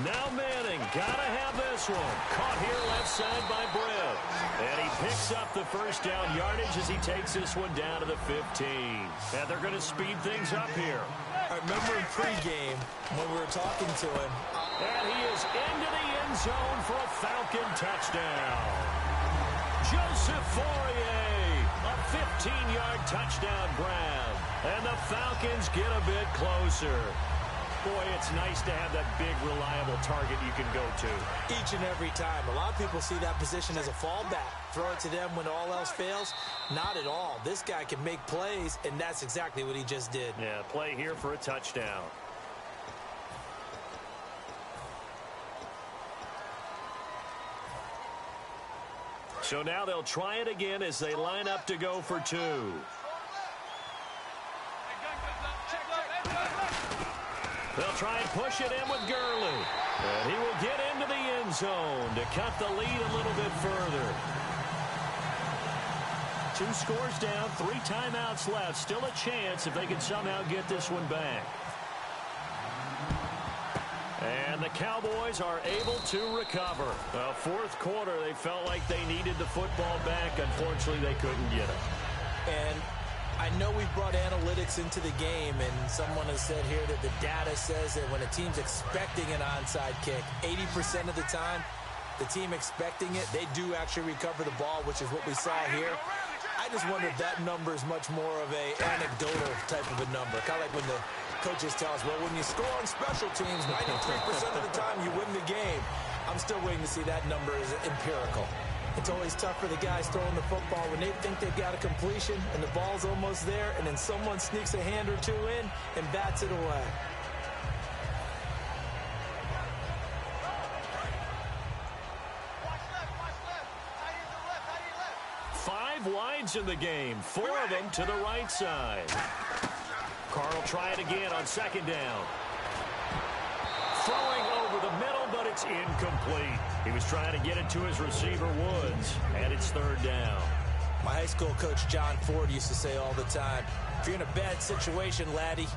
Now Manning, gotta have this one. Caught here left side by Britt. And he picks up the first down yardage as he takes this one down to the 15. And they're going to speed things up here. I remember in pregame when we were talking to him. And he is into the end zone for a Falcon touchdown. Joseph Fourier, a 15-yard touchdown grab. And the Falcons get a bit closer. Boy, it's nice to have that big, reliable target you can go to. Each and every time. A lot of people see that position as a fallback. Throw it to them when all else fails. Not at all. This guy can make plays, and that's exactly what he just did. Yeah, play here for a touchdown. So now they'll try it again as they line up to go for 2. They'll try and push it in with Gurley. And he will get into the end zone to cut the lead a little bit further. 2 scores down, 3 timeouts left. Still a chance if they can somehow get this one back. And the Cowboys are able to recover. The 4th quarter, they felt like they needed the football back. Unfortunately, they couldn't get it. And I know we've brought analytics into the game, and someone has said here that the data says that when a team's expecting an onside kick, 80% of the time, the team expecting it, they do actually recover the ball, which is what we saw here. I just wonder if that number is much more of a anecdotal type of a number. Kind of like when the coaches tell us, well, when you score on special teams, 93% of the time you win the game. I'm still waiting to see that number is empirical. It's always tough for the guys throwing the football when they think they've got a completion and the ball's almost there, and then someone sneaks a hand or 2 in and bats it away. Five wides in the game, 4 of them to the right side. Carr will try it again on 2nd down. Throwing over the middle, but it's incomplete. He was trying to get it to his receiver, Woods, and it's 3rd down. My high school coach, John Ford, used to say all the time, if you're in a bad situation, laddie,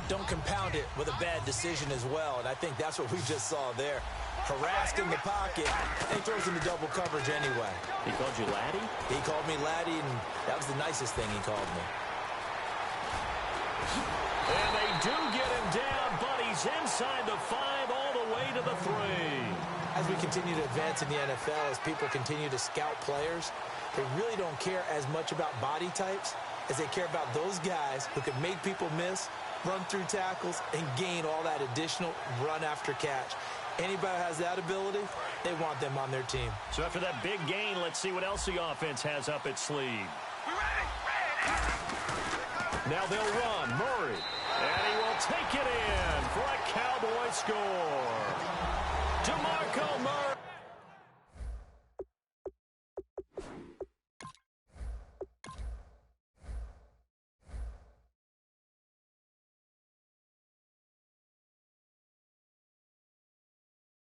don't compound it with a bad decision as well. And I think that's what we just saw there. harassed in the pocket, and he throws into double coverage anyway. He called you laddie? He called me laddie, and that was the nicest thing he called me. And they do get him down, but he's inside the 5 all the way to the 3. As we continue to advance in the NFL, as people continue to scout players, they really don't care as much about body types as they care about those guys who can make people miss, run through tackles, and gain all that additional run after catch. Anybody who has that ability, they want them on their team. So after that big gain, let's see what else the offense has up its sleeve. Now they'll run. Murray. And he will take it in for a Cowboy score. DeMarco Murray.